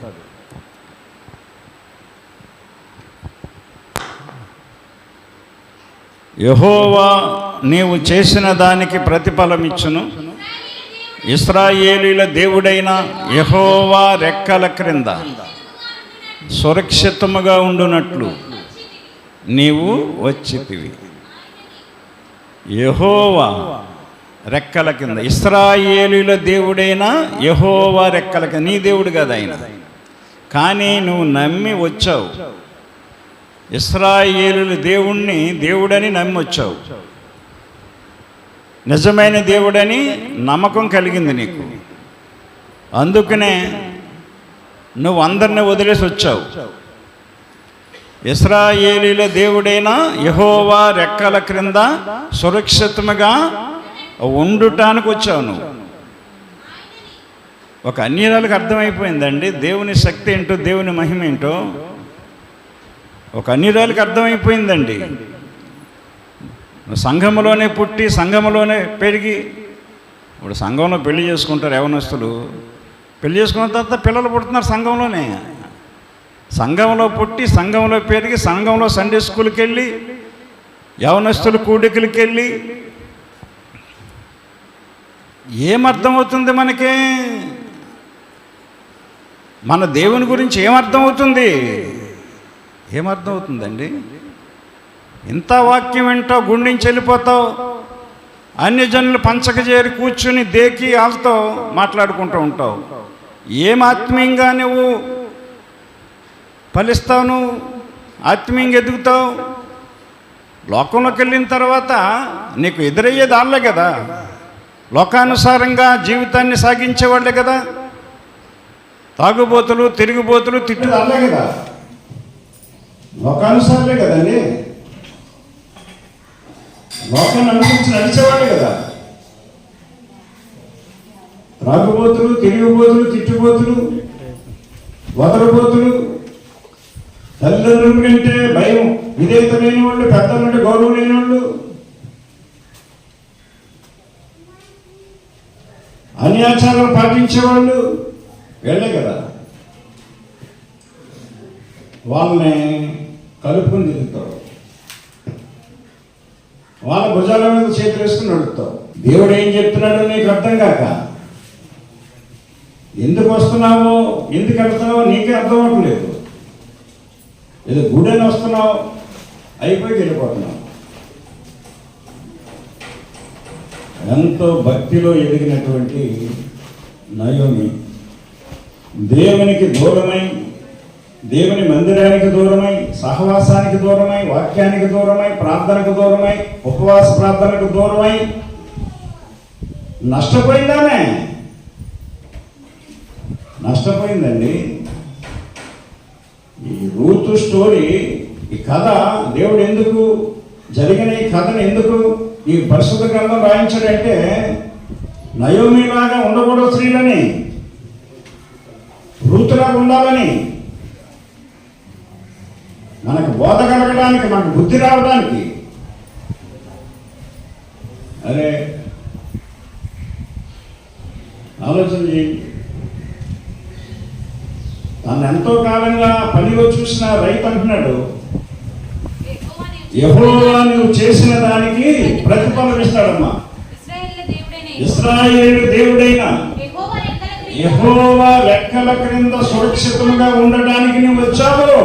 యెహోవా నీవు చేసిన దానికి ప్రతిఫలం ఇచ్చును. ఇశ్రాయేలీయుల దేవుడైన యెహోవా రెక్కల క్రింద సురక్షితముగా ఉండునట్లు నీవు వచ్చితివి. యెహోవా రెక్కల కింద, ఇశ్రాయేలీయుల దేవుడైన యెహోవా రెక్కల కింద. నీ దేవుడు కదా ఆయన, కానీ నువ్వు నమ్మి వచ్చావు. ఇశ్రాయేలీయుల దేవుణ్ణి దేవుడని నమ్మి వచ్చావు. నిజమైన దేవుడని నమ్మకం కలిగింది నీకు. అందుకనే నువ్వు అందరిని వదిలేసి వచ్చావు. ఇశ్రాయేలీయుల దేవుడైన యెహోవా రెక్కల క్రింద సురక్షితముగా ఉండుటానికి వచ్చావు నువ్వు. ఒక అన్యురాలకు అర్థమైపోయిందండి దేవుని శక్తి ఏంటో, దేవుని మహిమ ఏంటో. ఒక అన్యురాలకు అర్థమైపోయిందండి. సంఘములోనే పుట్టి సంఘములోనే పెరిగి, ఇప్పుడు సంఘంలో పెళ్లి చేసుకుంటారు యవనస్తులు. పెళ్లి చేసుకున్న తర్వాత పిల్లలు పుడుతున్నారు సంఘంలోనే. సంఘంలో పుట్టి, సంఘంలో పెరిగి, సంఘంలో సండే స్కూల్కి వెళ్ళి, యవనస్తుల కూడికలకి వెళ్ళి ఏమర్థమవుతుంది మనకి? మన దేవుని గురించి ఏమర్థమవుతుంది? ఏమర్థమవుతుందండి? ఇంత వాక్యం వింటావు, గుండించి వెళ్ళిపోతావు, అన్యజనులు పంచక చేరి కూర్చుని దేకి వాళ్ళతో మాట్లాడుకుంటూ ఉంటావు. ఏం ఆత్మీయంగా నువ్వు ఫలిస్తావు? నువ్వు ఆత్మీయంగా ఎదుగుతావు. లోకంలోకి వెళ్ళిన తర్వాత నీకు ఎదురయ్యేది వాళ్ళే కదా, లోకానుసారంగా జీవితాన్ని సాగించేవాళ్ళే కదా. తాగుబోతులు, తిరుగుబోతులు, తిట్టుడు వాళ్ళే కదా, లోకానుసారులే కదండి. లోకాన్ని అనుసరించి నడిచేవాళ్ళే కదా. త్రాగుబోతులు, తిరుగుబోతులు, తిట్టుబోతులు, వదలబోతులు, తల్లిదండ్రుల కంటే భయం, విధేయత లేని వాళ్ళు, పెద్దలంటే గౌరవం లేని వాళ్ళు, అన్ని ఆచారాలు పాటించేవాళ్ళు వెళ్ళే కదా. వాళ్ళని కలుపుకొని తిరుగుతావు, వాళ్ళ భుజాల మీద చేతులు వేసుకుని నడుపుతావు. దేవుడు ఏం చెప్తున్నాడో నీకు అర్థం కాక ఎందుకు వస్తున్నావో, ఎందుకు వెళ్తున్నావో నీకే అర్థం అవ్వట్లేదు. ఏదో గుడని వస్తున్నావు, అయిపోయి వెళ్ళిపోతున్నావు. ఎంతో భక్తిలో ఎదిగినటువంటి నయోమి దేవునికి దూరమై, దేవుని మందిరానికి దూరమై, సహవాసానికి దూరమై, వాక్యానికి దూరమై, ప్రార్థనకు దూరమై, ఉపవాస ప్రార్థనకు దూరమై నష్టపోయిందానే. నష్టపోయిందండి. ఈ రూతు స్టోరీ, ఈ కథ దేవుడు ఎందుకు జరిగిన ఈ కథను ఎందుకు ఈ పరిశుద్ధ గ్రంథం రాయించాడంటే, నయోమిలాగా ఉండకూడదు స్త్రీలని, రూతులాగా ఉండాలని, మనకు బోధ కలగడానికి, మనకు బుద్ధి రావడానికి. అరే ఆలోచన చేయండి. తను ఎంతో కాలంగా పనిలో చూసిన రైతు అంటున్నాడు, యెహోవా నువ్వు చేసిన దానికి ప్రతిఫలం ఇస్తాడమ్మా. ఇశ్రాయేలు దేవుడైన యెహోవా రెక్కల క్రింద సురక్షితంగా ఉండడానికి నువ్వు వచ్చావు.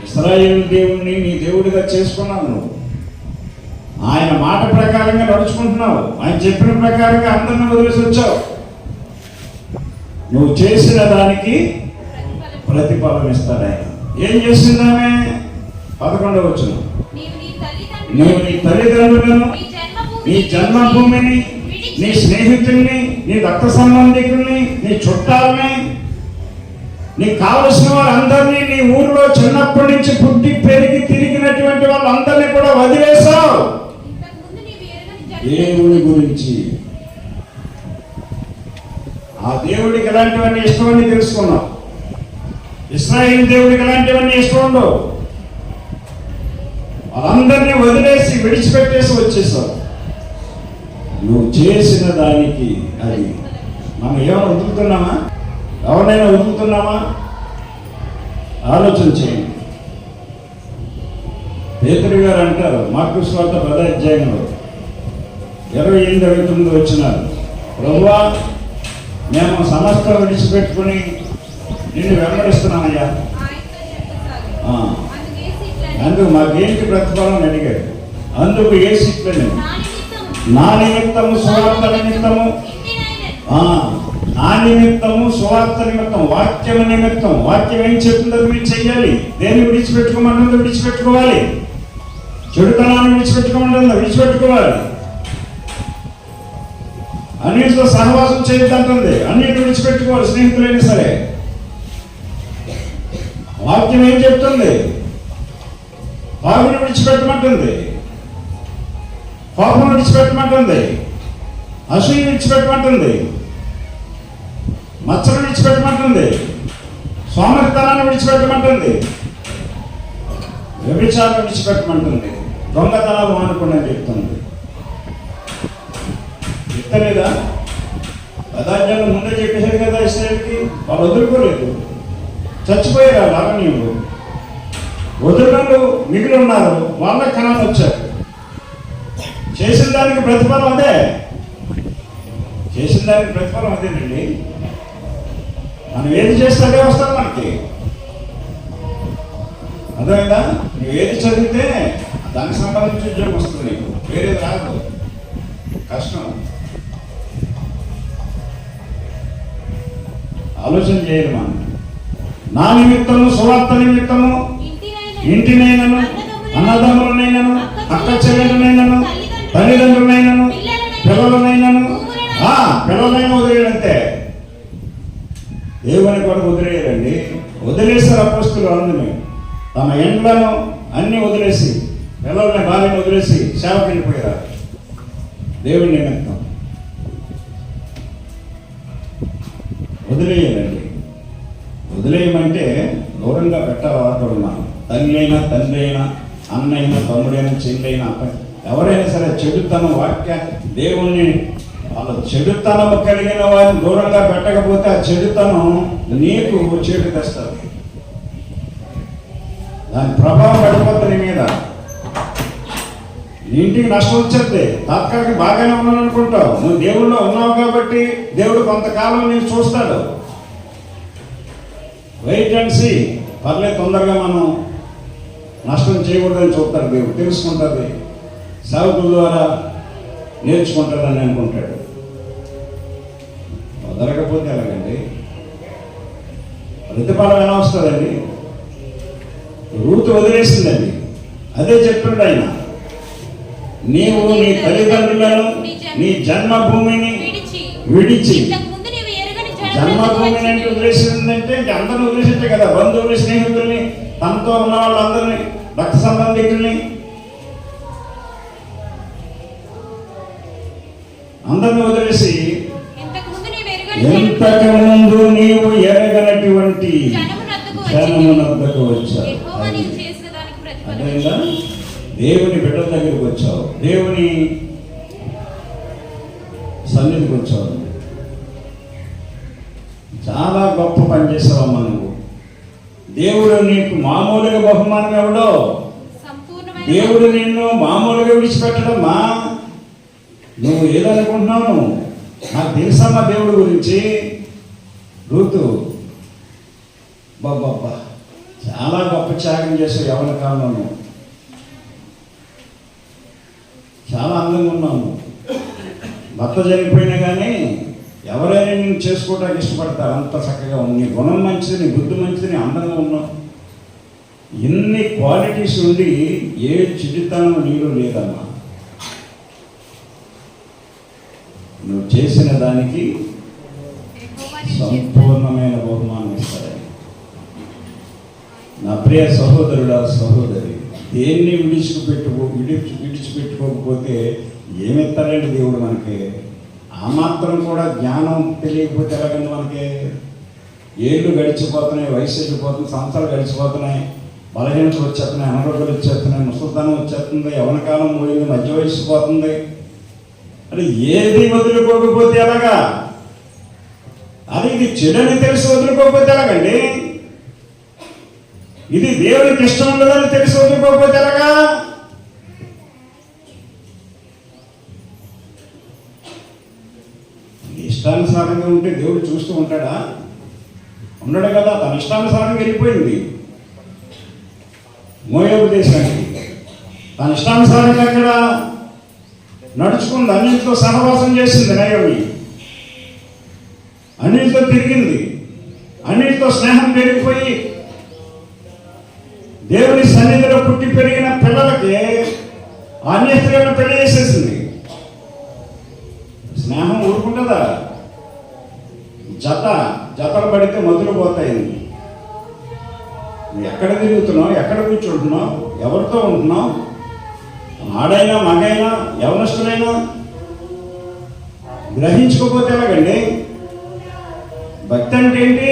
ఇశ్రాయేలు దేవుణ్ణి నీ దేవుడిగా చేసుకున్నావు. నువ్వు ఆయన మాట ప్రకారంగా నడుచుకుంటున్నావు. ఆయన చెప్పిన ప్రకారంగా అందరిని వదిలేసి వచ్చావు. నువ్వు చేసిన దానికి ప్రతిఫలం ఇస్తాడు ఆయన. ఏం చేసిందామే? 11వ వచనం, నువ్వు నీ తల్లిదండ్రులను, నీ జన్మభూమిని, నీ స్నేహితుల్ని, నీ రక్త సంబంధికుల్ని, నీ చుట్టాలని, నీకు కావలసిన వాళ్ళందరినీ, నీ ఊరిలో చిన్నప్పటి నుంచి పుట్టి పెరిగి తిరిగినటువంటి వాళ్ళందరినీ కూడా వదిలేసావు. దేవుడి గురించి, ఆ దేవుడికి ఎలాంటివన్నీ ఇష్టమని తెలుసుకున్నావు. ఇశ్రాయేలు దేవుడికి ఎలాంటివన్నీ ఇష్టం ఉండవు. వాళ్ళందరినీ వదిలేసి విడిచిపెట్టేసి వచ్చేసావు. నువ్వు చేసిన దానికి అది మనం ఏమైనా వదులుతున్నామా? ఎవరైనా వదులుతున్నామా? ఆలోచన చేయండి. పేతురు గారు అంటారు మార్కు సువార్త 10వ అధ్యాయంలో 28-29 వచనాలు, ప్రభువా మేము సమస్త విడిచిపెట్టుకుని నిన్ను వెంబడిస్తున్నామయ్యా. అందుకు మాకేంటి ప్రతిఫలం అడిగాడు. అందుకు యేసు ఇట్లనే, నా నిమిత్తము సువార్త నిమిత్తము, నా నిమిత్తము సువార్త నిమిత్తం, వాక్యం నిమిత్తం. వాక్యం ఏం చెప్తుందో మీరు చెయ్యాలి. దేన్ని విడిచిపెట్టుకోమంటుందో విడిచిపెట్టుకోవాలి. చెడుతనాన్ని విడిచిపెట్టుకోమంటుందో విడిచిపెట్టుకోవాలి. అన్నిటితో సహవాసం చేయొద్దంటుంది, అన్నిటిని విడిచిపెట్టుకోవాలి. స్నేహితులైనా సరే వాక్యం ఏం చెప్తుంది? పాపను విడిచిపెట్టమంటుంది, కోపం విడిచిపెట్టమంటుంది, అసూయ విడిచిపెట్టమంటుంది, మచ్చలు విడిచిపెట్టమంటుంది, సోమరితనాన్ని విడిచిపెట్టమంటుంది, వ్యభిచారం విడిచిపెట్టమంటుంది, దొంగతనాలు మానుకోండి అని చెప్తుంది. చెప్తలేదా? పదార్థాలు ముందే చెప్పేశాడు కదా ఇస్రాయేల్కి. వాళ్ళు వదులుకోలేదు, చచ్చిపోయారు ఆ అరణ్యంలో. వదులు మిగిలి ఉన్నారు, వాళ్ళకి కణాలు వచ్చారు. చేసిన దానికి ప్రతిఫలం అదే, చేసిన దానికి ప్రతిఫలం అదేనండి. మనం ఏది చేస్తే అదే వస్తుంది మనకి, అర్థమైందా? నువ్వు ఏది చదివితే దానికి సంబంధించి ఉద్యోగం వస్తుంది నీకు, వేరేది రాదు. కష్టం. ఆలోచన చేయాలి మనం. నా నిమిత్తము, సువార్త నిమిత్తము ఇంటినైనను, అన్నదమ్ములనైనను, అక్క చెల్లెలనైనను, తల్లిదండ్రులైనను, పిల్లలనైనను, పిల్లలైనా వదిలేయంతే. దేవుని కూడా వదిలేయాలండి. వదిలేస్తారు అపొస్తలులు. అందుని తమ ఎండ్లను అన్ని వదిలేసి, పిల్లల్ని భార్యను వదిలేసి సేవకి వెళ్ళిపోయారు దేవుని నిమిత్తం. వదిలేయాలండి. వదిలేయమంటే దూరంగా పెట్టాలి. వాటిలో ఉన్నాను. తల్లి అయినా, తండ్రి అయినా, అన్నైనా, తమ్ముడైనా, చెల్లైనా, ఎవరైనా సరే చెడుతనం వాక్య దేవుణ్ణి వాళ్ళ చెడుతనం కలిగిన వారిని దూరంగా పెట్టకపోతే ఆ చెడుతనం నీకు చెడు తెస్తుంది. దాని ప్రభావం పడిపోతుంది మీద. నీ ఇంటికి నష్టం వచ్చేది. తాత్కాలిక బాగానే ఉన్నాను అనుకుంటావు. నువ్వు దేవుళ్ళో ఉన్నావు కాబట్టి దేవుడు కొంతకాలం నేను చూస్తాడు. Wait and see. పర్లేదు, తొందరగా మనం నష్టం చేయకూడదని చూస్తాడు దేవుడు. తెలుసుకుంటుంది, సేవకుల ద్వారా నేర్చుకుంటాడని అనుకుంటాడు. వదలకపోతే ఎలాగండి? ప్రతిఫలం ఎలా వస్తుందండి? రూతు వదిలేసిందండి. అదే చెప్తున్నాడు ఆయన. నీవు నీ తల్లిదండ్రులను, నీ జన్మభూమిని విడిచి, జన్మభూమిని అంటే వదిలేసిందంటే అందరిని వదిలేసింటే కదా, బంధువులు, స్నేహితుల్ని, తనతో ఉన్న వాళ్ళందరినీ, రక్త సంబంధికుల్ని అందరిని వదిలేసి ఇంతకు ముందు నీవు ఎరగనటువంటి జనమునద్దకు వచ్చావు. అదేగా దేవుని బిడ్డల దగ్గరికి వచ్చావు, దేవుని సన్నిధికి వచ్చావు. చాలా గొప్ప పని చేసావమ్మా నువ్వు. దేవుడు నీకు మామూలుగా బహుమానం ఎవడో. దేవుడు నిన్ను మామూలుగా విడిచిపెట్టడమ్మా. నువ్వు ఏదనుకుంటున్నావు? నాకు తెలుసమ్మా దేవుడి గురించి. రూతు బాబ్బా చాలా గొప్ప త్యాగం చేసావు. యవ్వన కాలంలో చాలా అందంగా ఉన్నాము. భర్త చనిపోయినా కానీ ఎవరైనా నేను చేసుకోవడానికి ఇష్టపడతారు. అంత చక్కగా ఉంది. నీ గుణం మంచిది, నీ బుద్ధి మంచిది, నీ అందంగా ఉన్నావు. ఇన్ని క్వాలిటీస్ ఉండి ఏ చిడితనం నీలో లేదమ్మా. నువ్వు చేసిన దానికి సంపూర్ణమైన బహుమానం ఇస్తారని. నా ప్రియ సహోదరుడా, సహోదరి, దేన్ని విడిచిపెట్టుకోకపోతే ఏమిస్తారండి దేవుడు మనకి? ఆ మాత్రం కూడా జ్ఞానం తెలియకపోతే ఎలాగండి మనకి? ఏళ్ళు గడిచిపోతున్నాయి, వయసు వెళ్ళిపోతుంది, సంవత్సరాలు గడిచిపోతున్నాయి, బలహీనతలు వచ్చేస్తున్నాయి, అనారోగ్యాలు వచ్చేస్తున్నాయి, ముసలితనం వచ్చేస్తుంది, యవ్వన కాలం పోయింది, మధ్య వయసు పోతుంది. అంటే ఏది వదులుకోకపోతే ఎలాగా? అది ఇది చెడని తెలిసి వదులుకోకపోతే ఎలాగండి? ఇది దేవునికి ఇష్టం ఉండదని తెలిసి వదులుకోకపోతే ఎలాగా? ఇష్టానుసారంగా ఉంటే దేవుడు చూస్తూ ఉంటాడా? ఉండడు కదా. తన ఇష్టానుసారంగా వెళ్ళిపోయింది మోయాబు దేశానికి. తన ఇష్టానుసారంగా అక్కడ నడుచుకుంది, అన్నింటితో సహవాసం చేసింది నయోమి, అన్నింటితో తిరిగింది, అన్నింటితో స్నేహం పెరిగిపోయి దేవుని సన్నిధిలో పుట్టి పెరిగిన పిల్లలకి అన్య స్త్రీలను పెళ్లి చేసేసింది. స్నేహం ఊరుకుంటుందా? జతలు పడితే మొదలు పోతాయి. ఎక్కడ తిరుగుతున్నావు, ఎక్కడ కూర్చుంటున్నావు, ఎవరితో ఉంటున్నావు? ఆడైనా మగైనా యవనస్తులైనా గ్రహించుకోకపోతే ఎలాగండి? భక్తి అంటే ఏంటి?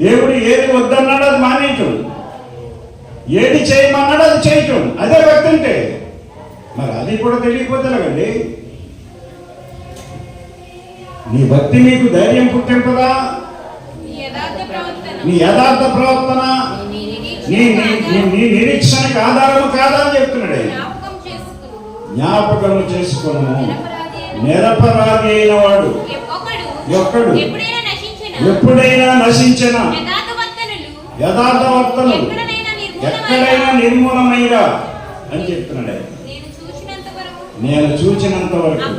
దేవుడు ఏది వద్దన్నాడు అది మానేయటం, ఏది చేయమన్నాడు అది చేయటం, అదే భక్తి అంటే. మరి అది కూడా తెలియకపోతే ఎలాగండి? నీ భక్తి నీకు ధైర్యం పుట్టింపదా? నీ యథార్థ ప్రవర్తన నీ నిరీక్షణకు ఆధారము కాదా అని చెప్తున్నాడు. జ్ఞాపకము చేసుకును. నిరపరాధి అయిన వాడు ఒక్కడు ఎప్పుడైనా నశించిన యథార్థవర్తనులు ఎక్కడైనా నిర్మూలమైరా అని చెప్తున్నాడు. నేను చూచినంత వరకు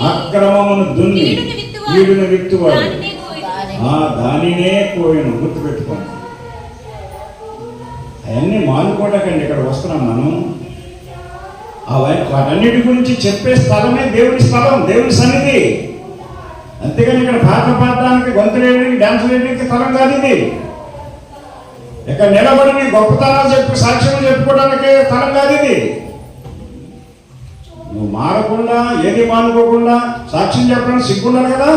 అక్రమమును దున్ని కీడును విత్తువాడు దానినే కోయను. గుర్తుపెట్టుకోండి. అవన్నీ మానుకోవటాకండి ఇక్కడ వస్తున్నాం మనం. వాటన్నిటి గురించి చెప్పే స్థలమే దేవుని స్థలం, దేవుని సన్నిధి. అంతేగాని ఇక్కడ పాట పాడడానికి, గొంతు వేయడానికి, డాన్స్ వేయడానికి స్థలం కాదు ఇది. ఇక్కడ నిలబడి గొప్పతనాలు సాక్ష్యం చెప్పుకోవడానికి స్థలం కాదు ఇది. నువ్వు మారకుండా, ఏది మానుకోకుండా సాక్ష్యం చెప్పడానికి సిగ్గుండాలి కదా.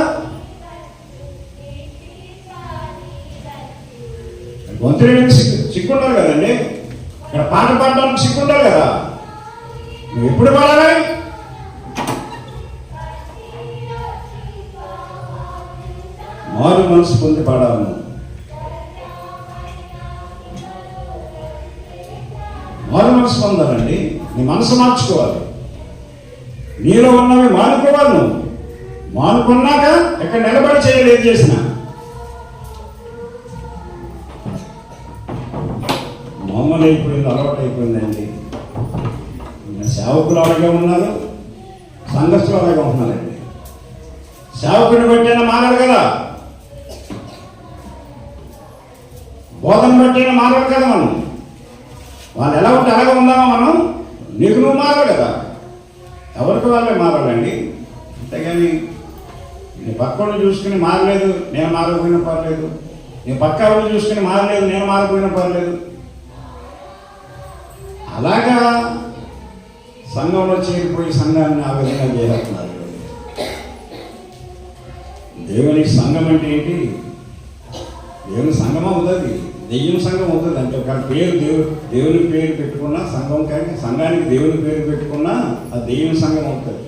గొంతు వేయడానికి సిగ్గుండాలి కదండి. ఇక్కడ పాట పాడడానికి సిగ్గుండాలి కదా. నువ్వు ఎప్పుడు పాడాలి? మారు మనసు పొంది పాడాలి. మారు మనసు పొందాలండి. నీ మనసు మార్చుకోవాలి. నీలో ఉన్నవి మానుకోవాలి. నువ్వు మానుకున్నాక ఎక్కడ నిలబడి చేయాలి. ఏం చేసినా మామూలు అయిపోయింది, అలవాటు అయిపోయిందండి. సేవకులు అలాగే ఉన్నారు, సంఘస్థులు అలాగే ఉంటున్నారండి. సేవకుని బట్టైనా మారాలి కదా, బోధన బట్టైనా మారాలి కదా. మనం వాళ్ళు ఎలా ఉంటే అలాగే ఉందామా మనం? నీకు నువ్వు మారాలి కదా. ఎవరికి వాళ్ళే మారాలండి. అంతేగాని నీ పక్కను చూసుకుని మారలేదు, నేను మారకపోయినా పర్లేదు. నీ పక్క వాళ్ళు చూసుకుని మారలేదు, నేను మారకపోయినా పర్లేదు. అలాగా సంఘంలో చేరిపోయి సంఘాన్ని ఆ విధంగా చేస్తున్నారు. దేవునికి సంఘం అంటే ఏంటి? దేవుని సంఘం అవుతుంది, దెయ్యం సంఘం అవుతుంది. అంటే ఒక పేరు దేవుని పేరు పెట్టుకున్నా సంఘం, కానీ సంఘానికి దేవుని పేరు పెట్టుకున్నా ఆ దెయ్యం సంఘం అవుతుంది.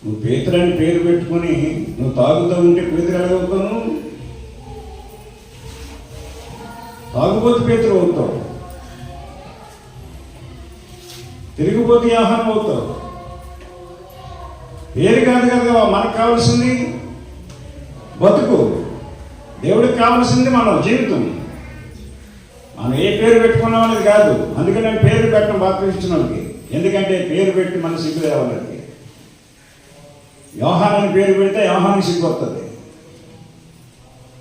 నువ్వు పేతురని పేరు పెట్టుకుని నువ్వు తాగుతూ ఉంటే పేతురు ఎలాగవుతావు? తాగుబోతు పేతురు అవుతావు, తిరిగిపోతే ఆహారం అవుతావు. పేరు కాదు కదా మనకు కావాల్సింది, బతుకు. దేవుడికి కావాల్సింది మనం జీవితం. మనం ఏ పేరు పెట్టుకున్నాం అనేది కాదు. అందుకని నేను పేరు పెట్టడం బాప్తిస్మ వాళ్ళకి. ఎందుకంటే పేరు పెట్టి మన సిగ్గు తేవాలకి. యోహానని పేరు పెడితే యోహాను సిగ్గు వస్తుంది,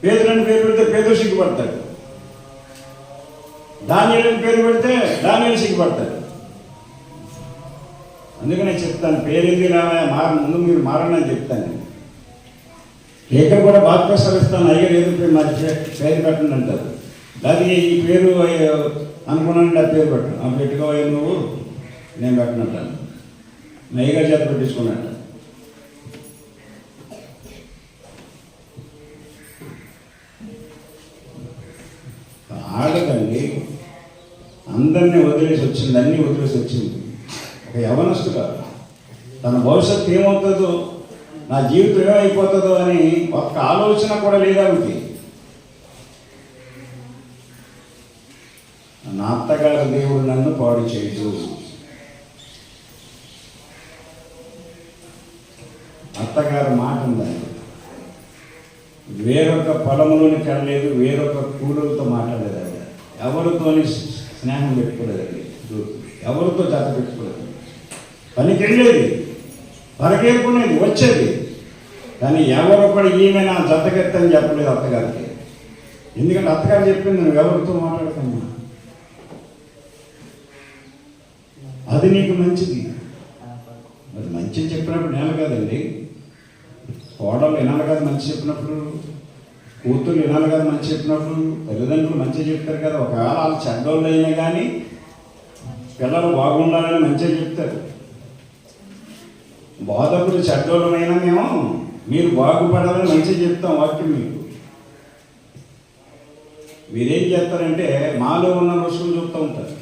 పేతురని పేరు పెడితే పేతురు సిగ్గుపడతాడు, దానియేలుని పేరు పెడితే దానియేలు సిగ్గుపడతాడు. అందుకనే చెప్తాను, పేరు ఎందుకు ముందు మీరు మారని అని చెప్తాను. ఇక్కడ కూడా బాప్తిస్మాలు ఇస్తాను, అయ్యర్ ఏదో మరి పేరు పెట్టండి అంటారు. అది ఈ పేరు అనుకున్నానండి, ఆ పేరు పెట్టను. ఆ పెట్టుకోవాలి నువ్వు, నేను పెట్టనంటాను. అయ్యగారి చేత పెట్టించుకున్నట్ట. ఆడదండి అందరినీ వదిలేసి వచ్చింది, అన్నీ వదిలేసి వచ్చింది. ఒక యవనస్తుగా తన భవిష్యత్తు ఏమవుతుందో, నా జీవితం ఏమైపోతుందో అని ఒక్క ఆలోచన కూడా లేదా ఆమెకి. నా అత్తగారు దేవుడు నన్ను పాడు చేయదు. అత్తగారు మాట ఉందండి. వేరొక పొలంలోనికి వెళ్ళలేదు, వేరొక కూలతో మాట్లాడలేదు, ఎవరితోని స్నేహం పెట్టుకోలేదండి, ఎవరితో జత పెట్టుకోలేదు. పనికి వెళ్ళేది, పరకేరుకునేది, వచ్చేది. కానీ ఎవరొకడు ఈమె నా జతకెత్తని చెప్పలేదు అత్తగారికి. ఎందుకంటే అత్తగారు చెప్పింది, నువ్వు ఎవరితో మాట్లాడుతున్నా అది నీకు మంచిది. అది మంచిది చెప్పినప్పుడు నేను కాదండి, కోడలు వినాలి కదా మంచి చెప్పినప్పుడు, కూతురు వినాలి కదా మంచి చెప్పినప్పుడు, తల్లిదండ్రులు మంచిగా చెప్తారు కదా. ఒకవేళ వాళ్ళు చెడ్డోళ్ళు అయినా కానీ పిల్లలు బాగుండాలని మంచిగా చెప్తారు. బోధకులు చెడ్డోళ్ళమైనా మేము మీరు బాగుపడాలని మంచిగా చెప్తాం వాక్యం మీకు. మీరేం చేస్తారంటే మాలో ఉన్న రుసులు చూస్తూ ఉంటారు,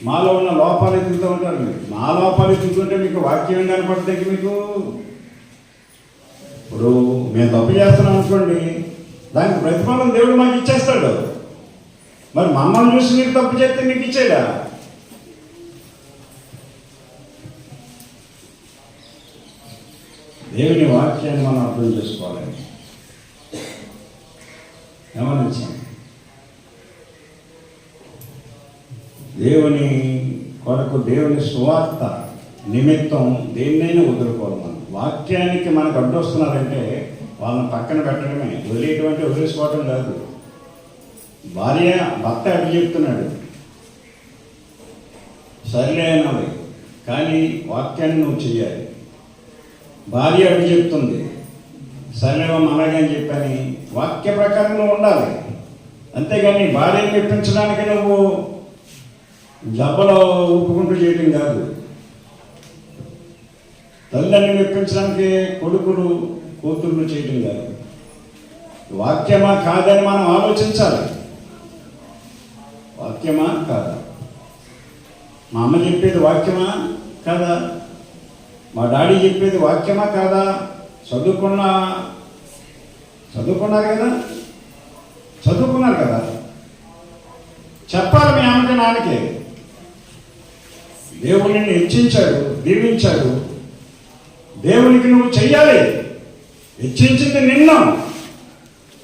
మాలో ఉన్న లోపాలు ఎదుగుతూ ఉంటారు. మీరు మా లోపాలు ఎదుగుతుంటే మీకు వాక్యం కనపడుతుంది. మీకు ఇప్పుడు మేము తప్పు చేస్తున్నాం అనుకోండి, దానికి ప్రతిఫలం దేవుడు మాకు ఇచ్చేస్తాడు. మరి మమ్మల్ని చూసి మీరు తప్పు చేస్తే మీకు ఇచ్చేదా? దేవుని వాక్యాన్ని మనం అర్థం చేసుకోవాలని గమనించాం. దేవుని కొరకు, దేవుని సువార్త నిమిత్తం దేన్నైనా వదులుకోవాలి. మనం వాక్యానికి మనకు అడ్డొస్తున్నారంటే వాళ్ళని పక్కన పెట్టడమే, వదిలేటువంటి వదిలేసుకోవటం కాదు. భర్త అడ్డు చెప్తున్నాడు, సరిలే అనాలి, కానీ వాక్యాన్ని నువ్వు చెయ్యాలి. భార్య అడ్డు చెప్తుంది, సరేమో అలాగే అని చెప్పని వాక్య ప్రకారం నువ్వు ఉండాలి. అంతేగాని భార్యను మెప్పించడానికి నువ్వు జబ్బలో ఊపుకుంటూ చేయడం కాదు. తల్లిని మెప్పించడానికి కొడుకులు కూతుర్లు చేయడం కాదు. వాక్యమా కాదని మనం ఆలోచించాలి. వాక్యమా కాదా? మా అమ్మ చెప్పేది వాక్యమా కాదా? మా డాడీ చెప్పేది వాక్యమా కాదా? చదువుకున్నారు కదా, చెప్పాలి. మీ అమ్మకి నాన్నకే దేవుడు నిన్ను హెచ్చించాడు, దీవించాడు. దేవునికి నువ్వు చెయ్యాలి. హెచ్చించింది నిన్ను,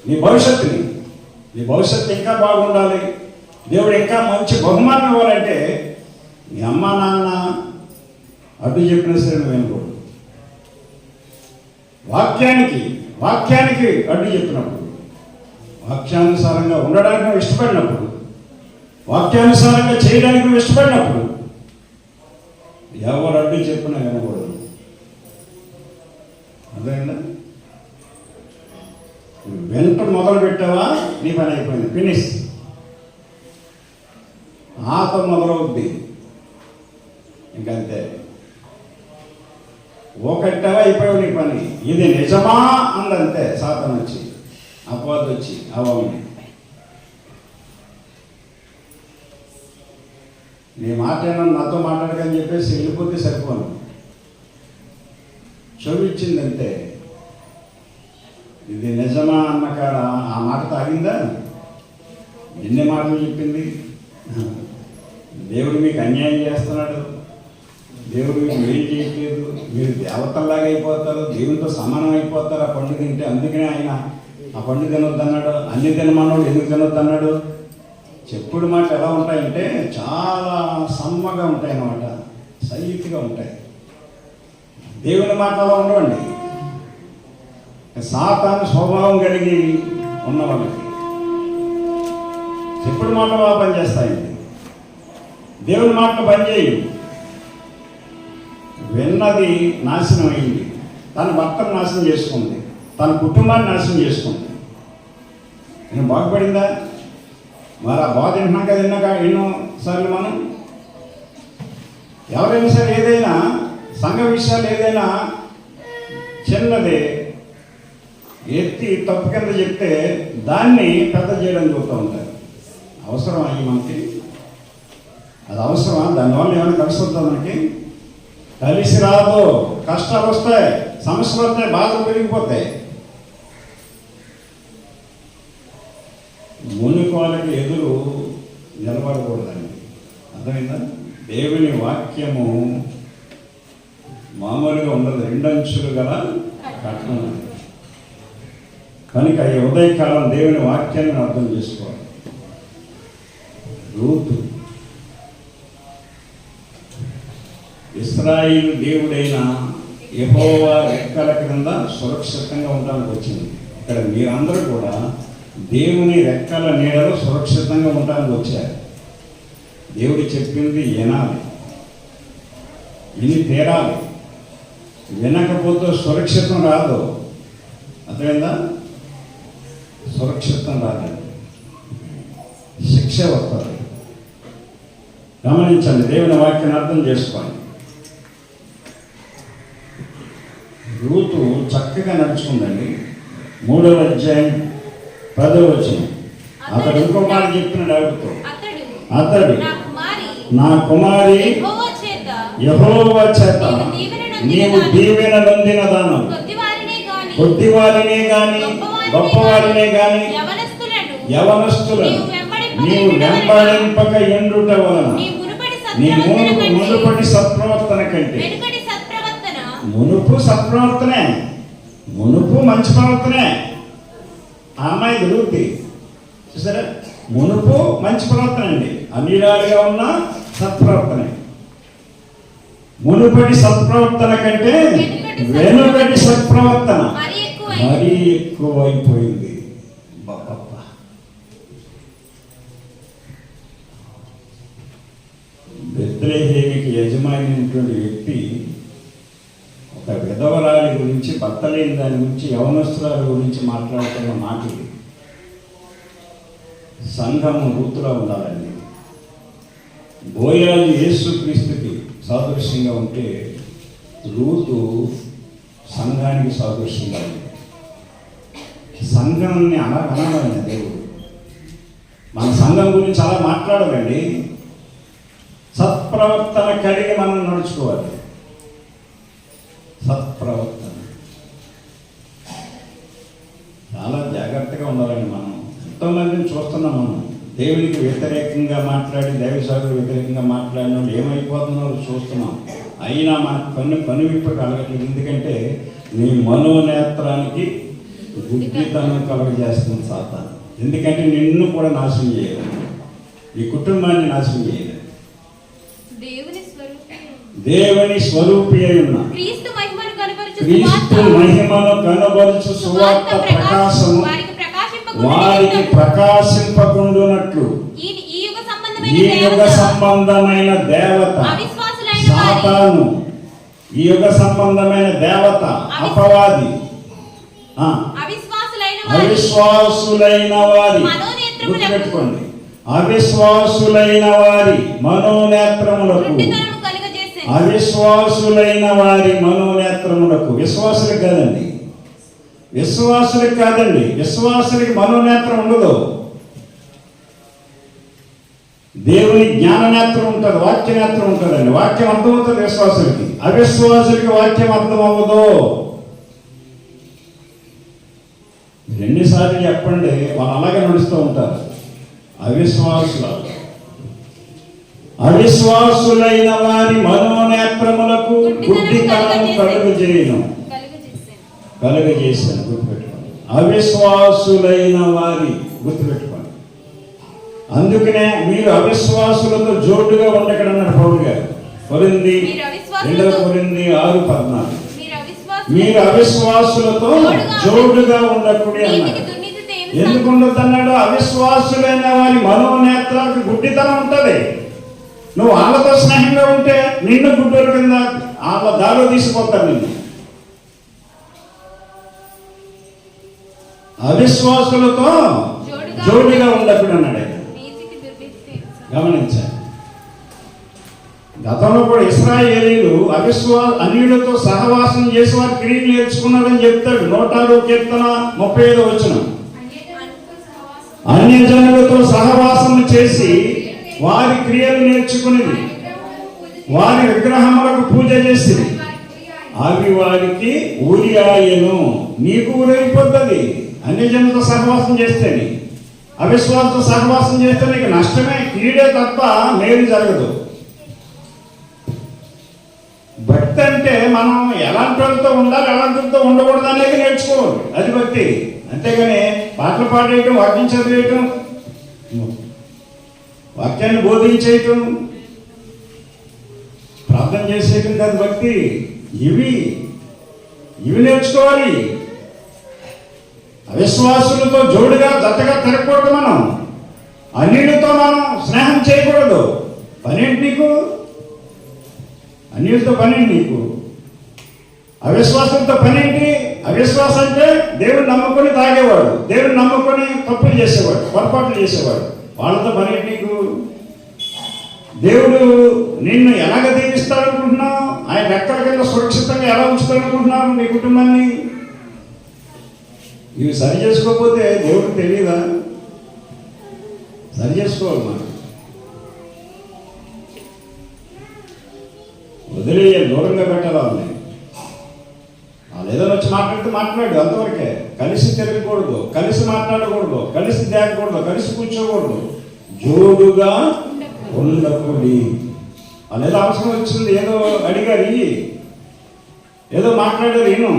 నీ భవిష్యత్తుని. నీ భవిష్యత్తు ఇంకా బాగుండాలి, దేవుడు ఇంకా మంచి బహుమానం ఇవ్వాలంటే మీ అమ్మ నాన్న అడ్డు చెప్పిన సరే నువ్వేనుకోడు. వాక్యానికి అడ్డు చెప్పినప్పుడు, వాక్యానుసారంగా ఉండడానికి నువ్వు ఇష్టపడినప్పుడు, వాక్యానుసారంగా చేయడానికి నువ్వు ఇష్టపడినప్పుడు ఎవరు అడ్డు చెప్పినా వినకూడదు. అదేనా? వెంట మొదలు పెట్టావా నీ పని అయిపోయింది, ఫినిష్. ఆత మొదలవుద్ది, ఇంకంతే. ఒకటవ అయిపోయావు నీ పని. ఇది నిజమా అందంతే. సాతాను వచ్చి, అపవాదు వచ్చి అవన్నీ నీ మాట నాతో మాట్లాడకని చెప్పేసి వెళ్ళిపోతే సరిపోను. చదివించిందంటే ఇది నిజమా అన్న కాడ ఆ మాట తాగిందా? ఎన్ని మాటలు చెప్పింది. దేవుడు మీకు అన్యాయం చేస్తున్నాడు, దేవుడు మీకు ఏం చేయట్లేదు, మీరు దేవతల్లాగా అయిపోతారు, దేవునితో సమానం అయిపోతారు ఆ పండు తింటే. అందుకనే ఆయన ఆ పండు తినొద్దన్నాడు. అన్ని తినమన్నాడు, ఎందుకు తినొద్దన్నాడు? చెప్పుడు మాట ఎలా ఉంటాయంటే చాలా సమ్మగా ఉంటాయి అన్నమాట, సైతిగా ఉంటాయి. దేవుని మాట అలా ఉండవండి. సాతాను స్వభావం కలిగి ఉన్న వాళ్ళకి చెప్పుడు మాటలు బాగా పనిచేస్తాయండి. దేవుని మాటలు పనిచేయు. విన్నది నాశనం అయింది, తన భర్తను నాశనం చేసుకుంది, తన కుటుంబాన్ని నాశనం చేసుకుంది. నేను బాగుపడిందా? మరి ఆ బాధ వింటున్నాం కదా ఎన్నోసార్లు మనం. ఎవరైనా సరే ఏదైనా సంఘ విషయాలు ఏదైనా చిన్నది ఎత్తి తప్పు కింద చెప్తే దాన్ని పెద్ద చేయడం చూస్తూ ఉంటారు. అవసరమా మనకి? అది అవసరమా? దానివల్ల ఏమైనా కలిసి వస్తుందా మనకి? కలిసి రాదు. కష్టాలు వస్తాయి, సమస్యలు వస్తాయి, బాధలు పెరిగిపోతాయి. మునుకోలకి ఎదురు నిలబడకూడదండి. అర్థమైందా? దేవుని వాక్యము మామూలుగా ఉండదు, రెండంచులు గల కట్నం. కనుక ఈ ఉదయకాలం దేవుని వాక్యాన్ని అర్థం చేసుకోవాలి. రూతు ఇశ్రాయేలు దేవుడైన యెహోవా రెక్కల క్రింద సురక్షితంగా ఉండడానికి వచ్చింది. ఇక్కడ మీరందరూ కూడా దేవుని రెక్కల నీడలో సురక్షితంగా ఉండడానికి వచ్చారు. దేవుడు చెప్పింది వినాలి, విని తీరాలి. వినకపోతే సురక్షితం రాదు. అర్థమైందా? సురక్షితం రాదండి, శిక్ష వస్తుంది. గమనించండి, దేవుని వాక్యాన్ని అర్థం చేసుకోండి. రూతు చక్కగా నడుచుకుందండి. 3వ అధ్యాయం 10వ వచనం. అతడు ఇంకో మాట చెప్తున్నాడు ఆవిడతో, అతడు నా కుమారి యెహోవా చేత నీవు దీవెన నొందిన దానం, కొద్దివారినే గాని గొప్పవారినే గాని యవనస్తులను నీవు వెంబడింపక ఎండుట వలన నీ మునుపటి సత్ప్రవర్తన కంటే మునుపు సత్ప్రవర్తనే, మునుపు మంచి ప్రవర్తనే. ఆ అమ్మాయి దొరుకుతుంది చూసారా, మునుపు మంచి ప్రవర్తన అండి, అన్నిరాలుగా ఉన్న సత్ప్రవర్తనే. మునుపటి సత్ప్రవర్తన కంటే వెనుకటి సత్ప్రవర్తన మరీ ఎక్కువైపోయింది. బెత్లెహేమికి యజమాని అయినటువంటి వ్యక్తి ఒక విధవరాలి గురించి, భర్త లేని దాని గురించి, యవనస్తురాల గురించి మాట్లాడుతున్న మాటలు. సంఘము రూతులా ఉండాలండి. బోయాజు యేసుక్రీస్తుకి సాదృశ్యంగా ఉంటే రూతు సంఘానికి సాదృశ్యంగా ఉంది. సంఘాన్ని అనాలైన దేవుడు మన సంఘం గురించి అలా మాట్లాడాలండి. సత్ప్రవర్తన కలిగి మనం నడుచుకోవాలి. సత్ప్రవర్తన చాలా జాగ్రత్తగా ఉండాలండి. మనం ఎంతోమందిని చూస్తున్నాం. మనం దేవునికి వ్యతిరేకంగా మాట్లాడి, దైవసాగులకు వ్యతిరేకంగా మాట్లాడిన వాళ్ళు ఏమైపోతున్నారో చూస్తున్నాం. అయినా మనకు కనువిప్పు కలగట్లేదు. ఎందుకంటే నీ మనోనేత్రానికి గుడ్డితనం కలగజేస్తుంది సాతాను. ఎందుకంటే నిన్ను కూడా నాశనం చేయాలి, ఈ కుటుంబాన్ని నాశనం చేయాలి. దేవుని స్వరూపి అయి ఉన్న క్రీస్తు మహిమను కనబరుచు సువార్త ప్రకాశము వారికి ప్రకాశింపకుండునట్లు ఈ యుగ సంబంధమైన దేవత సాతాను, ఈ యుగ సంబంధమైన దేవత అపవాది అవిశ్వాసులైన వారి, గుర్తుపెట్టుకోండి, అవిశ్వాసులైన వారి మనోనేత్రములకు, అవిశ్వాసులైన వారి మనోనేత్రములకు, విశ్వాసులకు కాదండి, విశ్వాసులకు కాదండి, విశ్వాసులకి మనోనేత్రం ఉండదు. దేవుని జ్ఞాననేత్రం ఉంటుంది, వాక్యనేత్రం ఉంటుందండి. వాక్యం అర్థమవుతుంది విశ్వాసులకి, అవిశ్వాసులకి వాక్యం అర్థం అవ్వదు. ఎన్నిసార్లు చెప్పండి, వాళ్ళు అలాగే నడుస్తూ ఉంటారు. అవిశ్వాసులైన వారి మనోనేత్రములకు గుడ్డితనము కలుగజేశాను. గుర్తుపెట్టుకోండి, అవిశ్వాసులైన వారి, గుర్తుపెట్టుకోండి. అందుకనే మీరు అవిశ్వాసులతో జోడుగా ఉండకడం అన్నాడు పౌలు గారు. కొరింథీ 6:14. మీరు అవిశ్వాసులతో జోడుగా ఉండకూడదు అన్నాడు. ఎందుకు ఉండదు అన్నాడు? అవిశ్వాసులైన వారి మనోనేత్రాలకు గుడ్డితనం ఉంటుంది. నువ్వు వాళ్ళతో స్నేహంగా ఉంటే నిన్ను గుడ్డోల కింద వాళ్ళ దారిలో తీసుకుపోతారు. నిన్ను అవిశ్వాసులతో జోడుగా ఉండకూడదు అన్నాడు. గమనించాలి. గతంలో కూడా ఇశ్రాయేలీయులు అన్యులతో సహవాసం చేసి వారి క్రియలు నేర్చుకున్నారని చెప్తాడు. 135 అన్యజనులతో సహవాసం చేసి వారి క్రియలు నేర్చుకునేది, వారి విగ్రహములకు పూజ చేసింది, అవి వారికి ఊరియాయను. నీకు ఊరైపోతుంది అన్యజనులతో సహవాసం చేస్తేనే. అవిశ్వాసంతో సహవాసం చేస్తే నీకు నష్టమే, కీడే తప్ప మేలు జరగదు. భక్తి అంటే మనం ఎలాంటి వాళ్ళతో ఉండాలి, ఎలాంటితో ఉండకూడదు అనేది నేర్చుకోవాలి. అది భక్తి. అంతేగాని పాటలు పాడేయటం, వాక్యం చదివేయటం, వాక్యాన్ని బోధించేయటం, ప్రార్థన చేసేయటం కాదు భక్తి. ఇవి నేర్చుకోవాలి. అవిశ్వాసులతో జోడుగా జతగా తిరగకూడదు. మనం అన్యులతో మనం స్నేహం చేయకూడదు. పనేంటి నీకు? అన్యులతో పనేంటి నీకు? అవిశ్వాసంతో పనేంటి? అవిశ్వాసం అంటే దేవుడు నమ్ముకొని తాగేవాడు, దేవుడు నమ్ముకొని తప్పులు చేసేవాడు, పొరపాట్లు చేసేవాడు. వాళ్ళతో పనేంటి నీకు? దేవుడు నిన్ను ఎలాగ దీవిస్తాడనుకుంటున్నావు? ఆయన రెక్కల కింద సురక్షితంగా ఎలా ఉంచుతాడనుకుంటున్నావు నీ కుటుంబాన్ని? ఇవి సరి చేసుకోకపోతే దేవుడికి తెలియదా? సరి చేసుకోవాలి. మనం వదిలే దూరంగా పెట్టాలి. వాళ్ళు ఏదైనా వచ్చి మాట్లాడితే మాట్లాడు, అంతవరకే. కలిసి తిరగకూడదు, కలిసి మాట్లాడకూడదు, కలిసి తేగకూడదు, కలిసి కూర్చోకూడదు, జోడుగా ఉండకూడదు అనేది అవసరం వచ్చింది. ఏదో అడిగారు, ఏదో మాట్లాడారు, నేను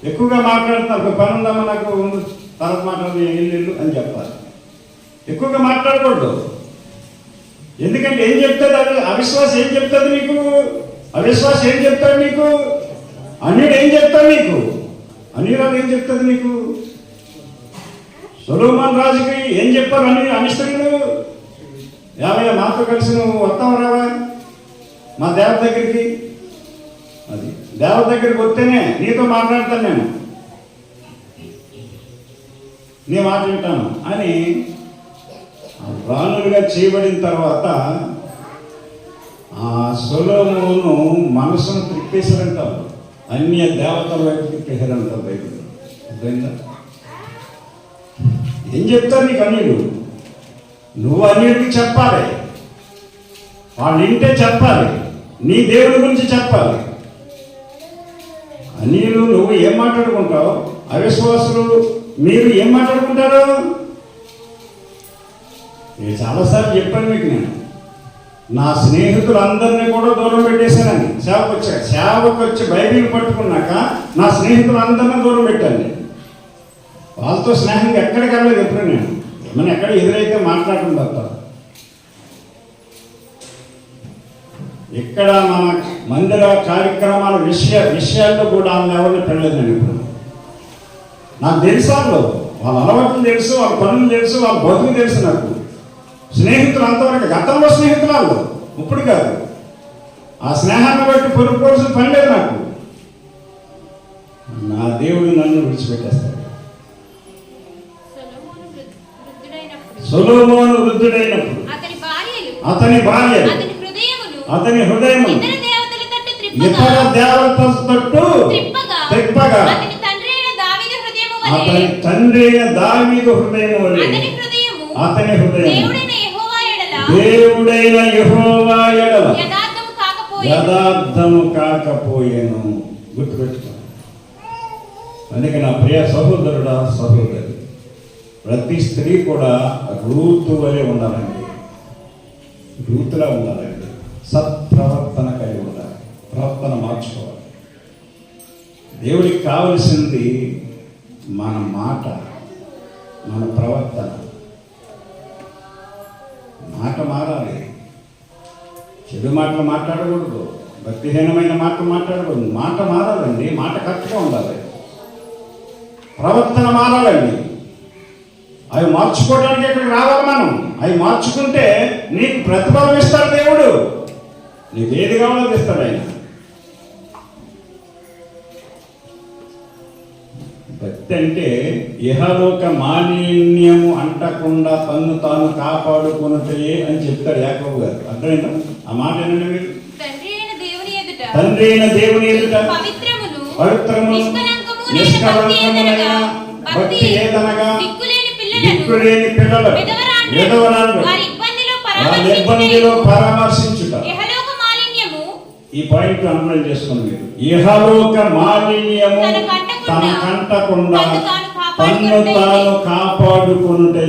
ఎక్కువగా మాట్లాడుతున్నారు. పని ఉందమ్మా నాకు ఉంది, తర్వాత మాట్లాడదు, ఇల్లు అని చెప్పాలి. ఎక్కువగా మాట్లాడకూడదు. ఎందుకంటే ఏం చెప్తుంది అది? అవిశ్వాసం ఏం చెప్తుంది నీకు? అవిశ్వాసం ఏం చెప్తాడు నీకు? అన్యుడు ఏం చెప్తాడు నీకు? అన్యురాలు ఏం చెప్తుంది నీకు? సొలొమోను రాజుకి ఏం చెప్పారు అన్ని స్త్రీలు? యాభై మాతో కలిసి నువ్వు వస్తావు రావా మా దేవత దగ్గరికి? అది దేవత దగ్గరికి వస్తేనే నీతో మాట్లాడతాను, నేను నీ మాట వింటాను అని రాణులుగా చేయబడిన తర్వాత ఆ సొలొమోను మనసును తిప్పేశారంటారు, అన్య దేవతల వైపు తిప్పేశారంటారు బైబిల్. అర్థమైందా? ఏం చెప్తారు నీకు అన్యుడు? నువ్వు అన్యుడికి చెప్పాలి, వాళ్ళు వింటే చెప్పాలి, నీ దేవుడి గురించి చెప్పాలి. అన్యులు నువ్వు ఏం మాట్లాడుకుంటావు? అవిశ్వాసులు మీరు ఏం మాట్లాడుకుంటారు? నేను చాలాసార్లు చెప్పాను మీకు, నేను నా స్నేహితులందరినీ కూడా దూరం పెట్టేశానని. సేవకు వచ్చి బైబిల్ పట్టుకున్నాక నా స్నేహితులందరినీ దూరం పెట్టాను. నేను వాళ్ళతో స్నేహంగా ఎక్కడికి వెళ్ళలేదు ఎప్పుడు. నేను ఏమైనా ఎక్కడ ఎదురైతే మాట్లాడడం తప్ప ఇక్కడ మన మందిర కార్యక్రమాల విషయాల్లో కూడా వాళ్ళని ఎవరిని పెళ్ళలేదు నేను ఇప్పుడు. నాకు తెలుసు వాళ్ళ అలవాట్లు తెలుసు, వాళ్ళ పనులు తెలుసు, వాళ్ళ బతుకు తెలుసు. నాకు స్నేహితులు అంతవరకు, గతంలో స్నేహితులు వాళ్ళు, ఇప్పుడు కాదు. ఆ స్నేహాన్ని బట్టి పొరుపుకోవాల్సిన పని లేదు నాకు. నా దేవుడు నన్ను విడిచిపెట్టేస్తాడు. సొలొమోను వృద్ధుడైనప్పుడు అతని భార్యలు అతని హృదయం ఇతర దేవతల తట్టు త్రిప్పగా అతని తండ్రి అయిన దావీదు హృదయం వలె అతని హృదయం దేవుడైన యెహోవా ఎడల యథార్థము కాకపోయేను. గుర్తుపెట్టుకో. అందుకే నా ప్రియ సహోదరుడా, సహోదరి, ప్రతి స్త్రీ కూడా రూతు వలె ఉండాలండి, రూతులా ఉండాలండి. సత్ప్రవర్తన కలిగి ఉండాలి, ప్రవర్తన మార్చుకోవాలి. దేవుడికి కావలసింది మన మాట, మన ప్రవర్తన. మాట మారాలి. చెడు మాటలు మాట్లాడకూడదు, భక్తిహీనమైన మాటలు మాట్లాడకూడదు. మాట మారాలండి, మాట కరెక్ట్గా ఉండాలి, ప్రవర్తన మారాలండి. అవి మార్చుకోవడానికి ఇక్కడికి రావాలి మనం. అవి మార్చుకుంటే నీకు ప్రతిఫలం ఇస్తాడు దేవుడు. నీకు ఏది కావాలో ఇస్తాడు ఆయన. భక్తి అంటే ఇహలోక మాలిన్యము అంటకుండా తన్ను తాను కాపాడుకున్నట్టే అని చెప్తాడు యాకోబు గారు. అర్థమైందా? ఆ మాట ఏంటంటే మీరు తండ్రి అయిన దేవుని ఎదుట పవిత్రము నిష్కలంకములైన భక్తి ఏదనగా దిక్కులేని పిల్లలు విధవరాలు వారి ఇబ్బందిలో పరామర్శించుట. ఈ పాయింట్ అన్వయం చేసుకోండి మీరు. ఇహలోక మాలిన్యము తనకంటకుండా తన్ను తాను కాపాడుకుంటే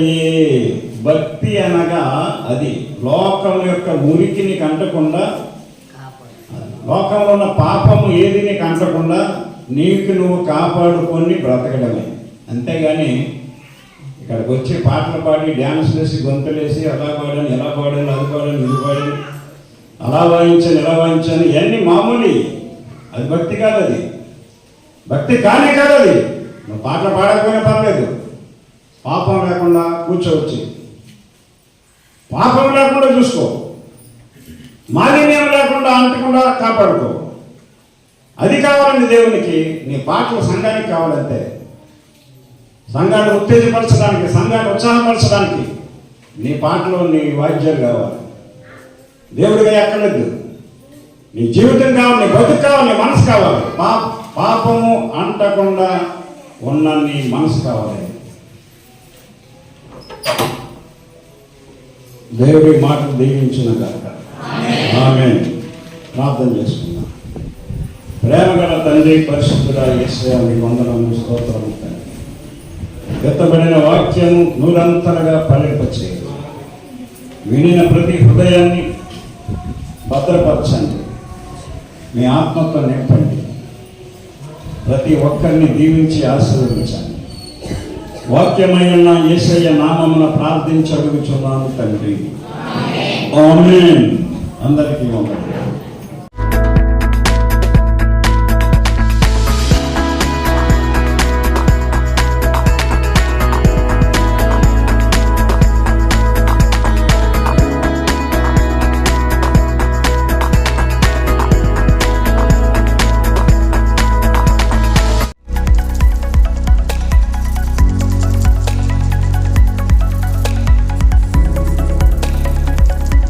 భక్తి అనగా అది లోకం యొక్క మురికిని కంటకుండా, లోకంలో ఉన్న పాపము ఏది నీకు అంటకుండా నీకు నువ్వు కాపాడుకొని బ్రతకడమే. అంతేగాని ఇక్కడికి వచ్చి పాటలు పాడి డ్యాన్స్ వేసి గొంతులేసి అలా పాడాను, ఎలా పాడాను, అది పాడాను, ఇది పాడాను, అలా వాయించాను, ఇలా వాయించాను, ఇవన్నీ మామూలు. అది భక్తి కాదు, అది భక్తి కానే కాదు. అది నువ్వు పాటలు పాడకపోయినా పర్లేదు, పాపం లేకుండా కూర్చోవచ్చు, పాపం లేకుండా చూసుకో, మాలిన్యం లేకుండా అంటకుండా కాపాడుకో. అది కావాలండి దేవునికి. నీ పాటలు సంఘానికి కావాలంతే. సంఘాన్ని ఉత్తేజపరచడానికి, సంఘాన్ని ఉత్సాహపరచడానికి నీ పాటలు, నీ వాద్యాలు కావాలి. దేవుడిగా ఎక్కలేదు. నీ జీవితం కావాలి, నీ బతుకు కావాలి, నీ మనసు కావాలి. పాపము అంటకుండా ఉన్న నీ మనసు కావాలి. దేవుడి మాటలు దీవించిన కాక ఆమేన్. ప్రార్థన చేసుకుందాం. ప్రేమగల తండ్రి, పరిశుద్ధుడా యేసయ్యా, మీ వందనములు, స్తోత్రము తండ్రి. ఎత్తబడిన వాక్యము నూరంతరగా ఫలింపచేయు. వినిన ప్రతి హృదయాన్ని భద్రపరచండి, మీ ఆత్మతో నింపండి. ప్రతి ఒక్కరిని దీవించి ఆశీర్వదించండి. వాక్యమైన యేసయ్య నామమున ప్రార్థించి అడుగుచున్నాను తండ్రి. ఆమేన్. అందరికీ వందనాలు.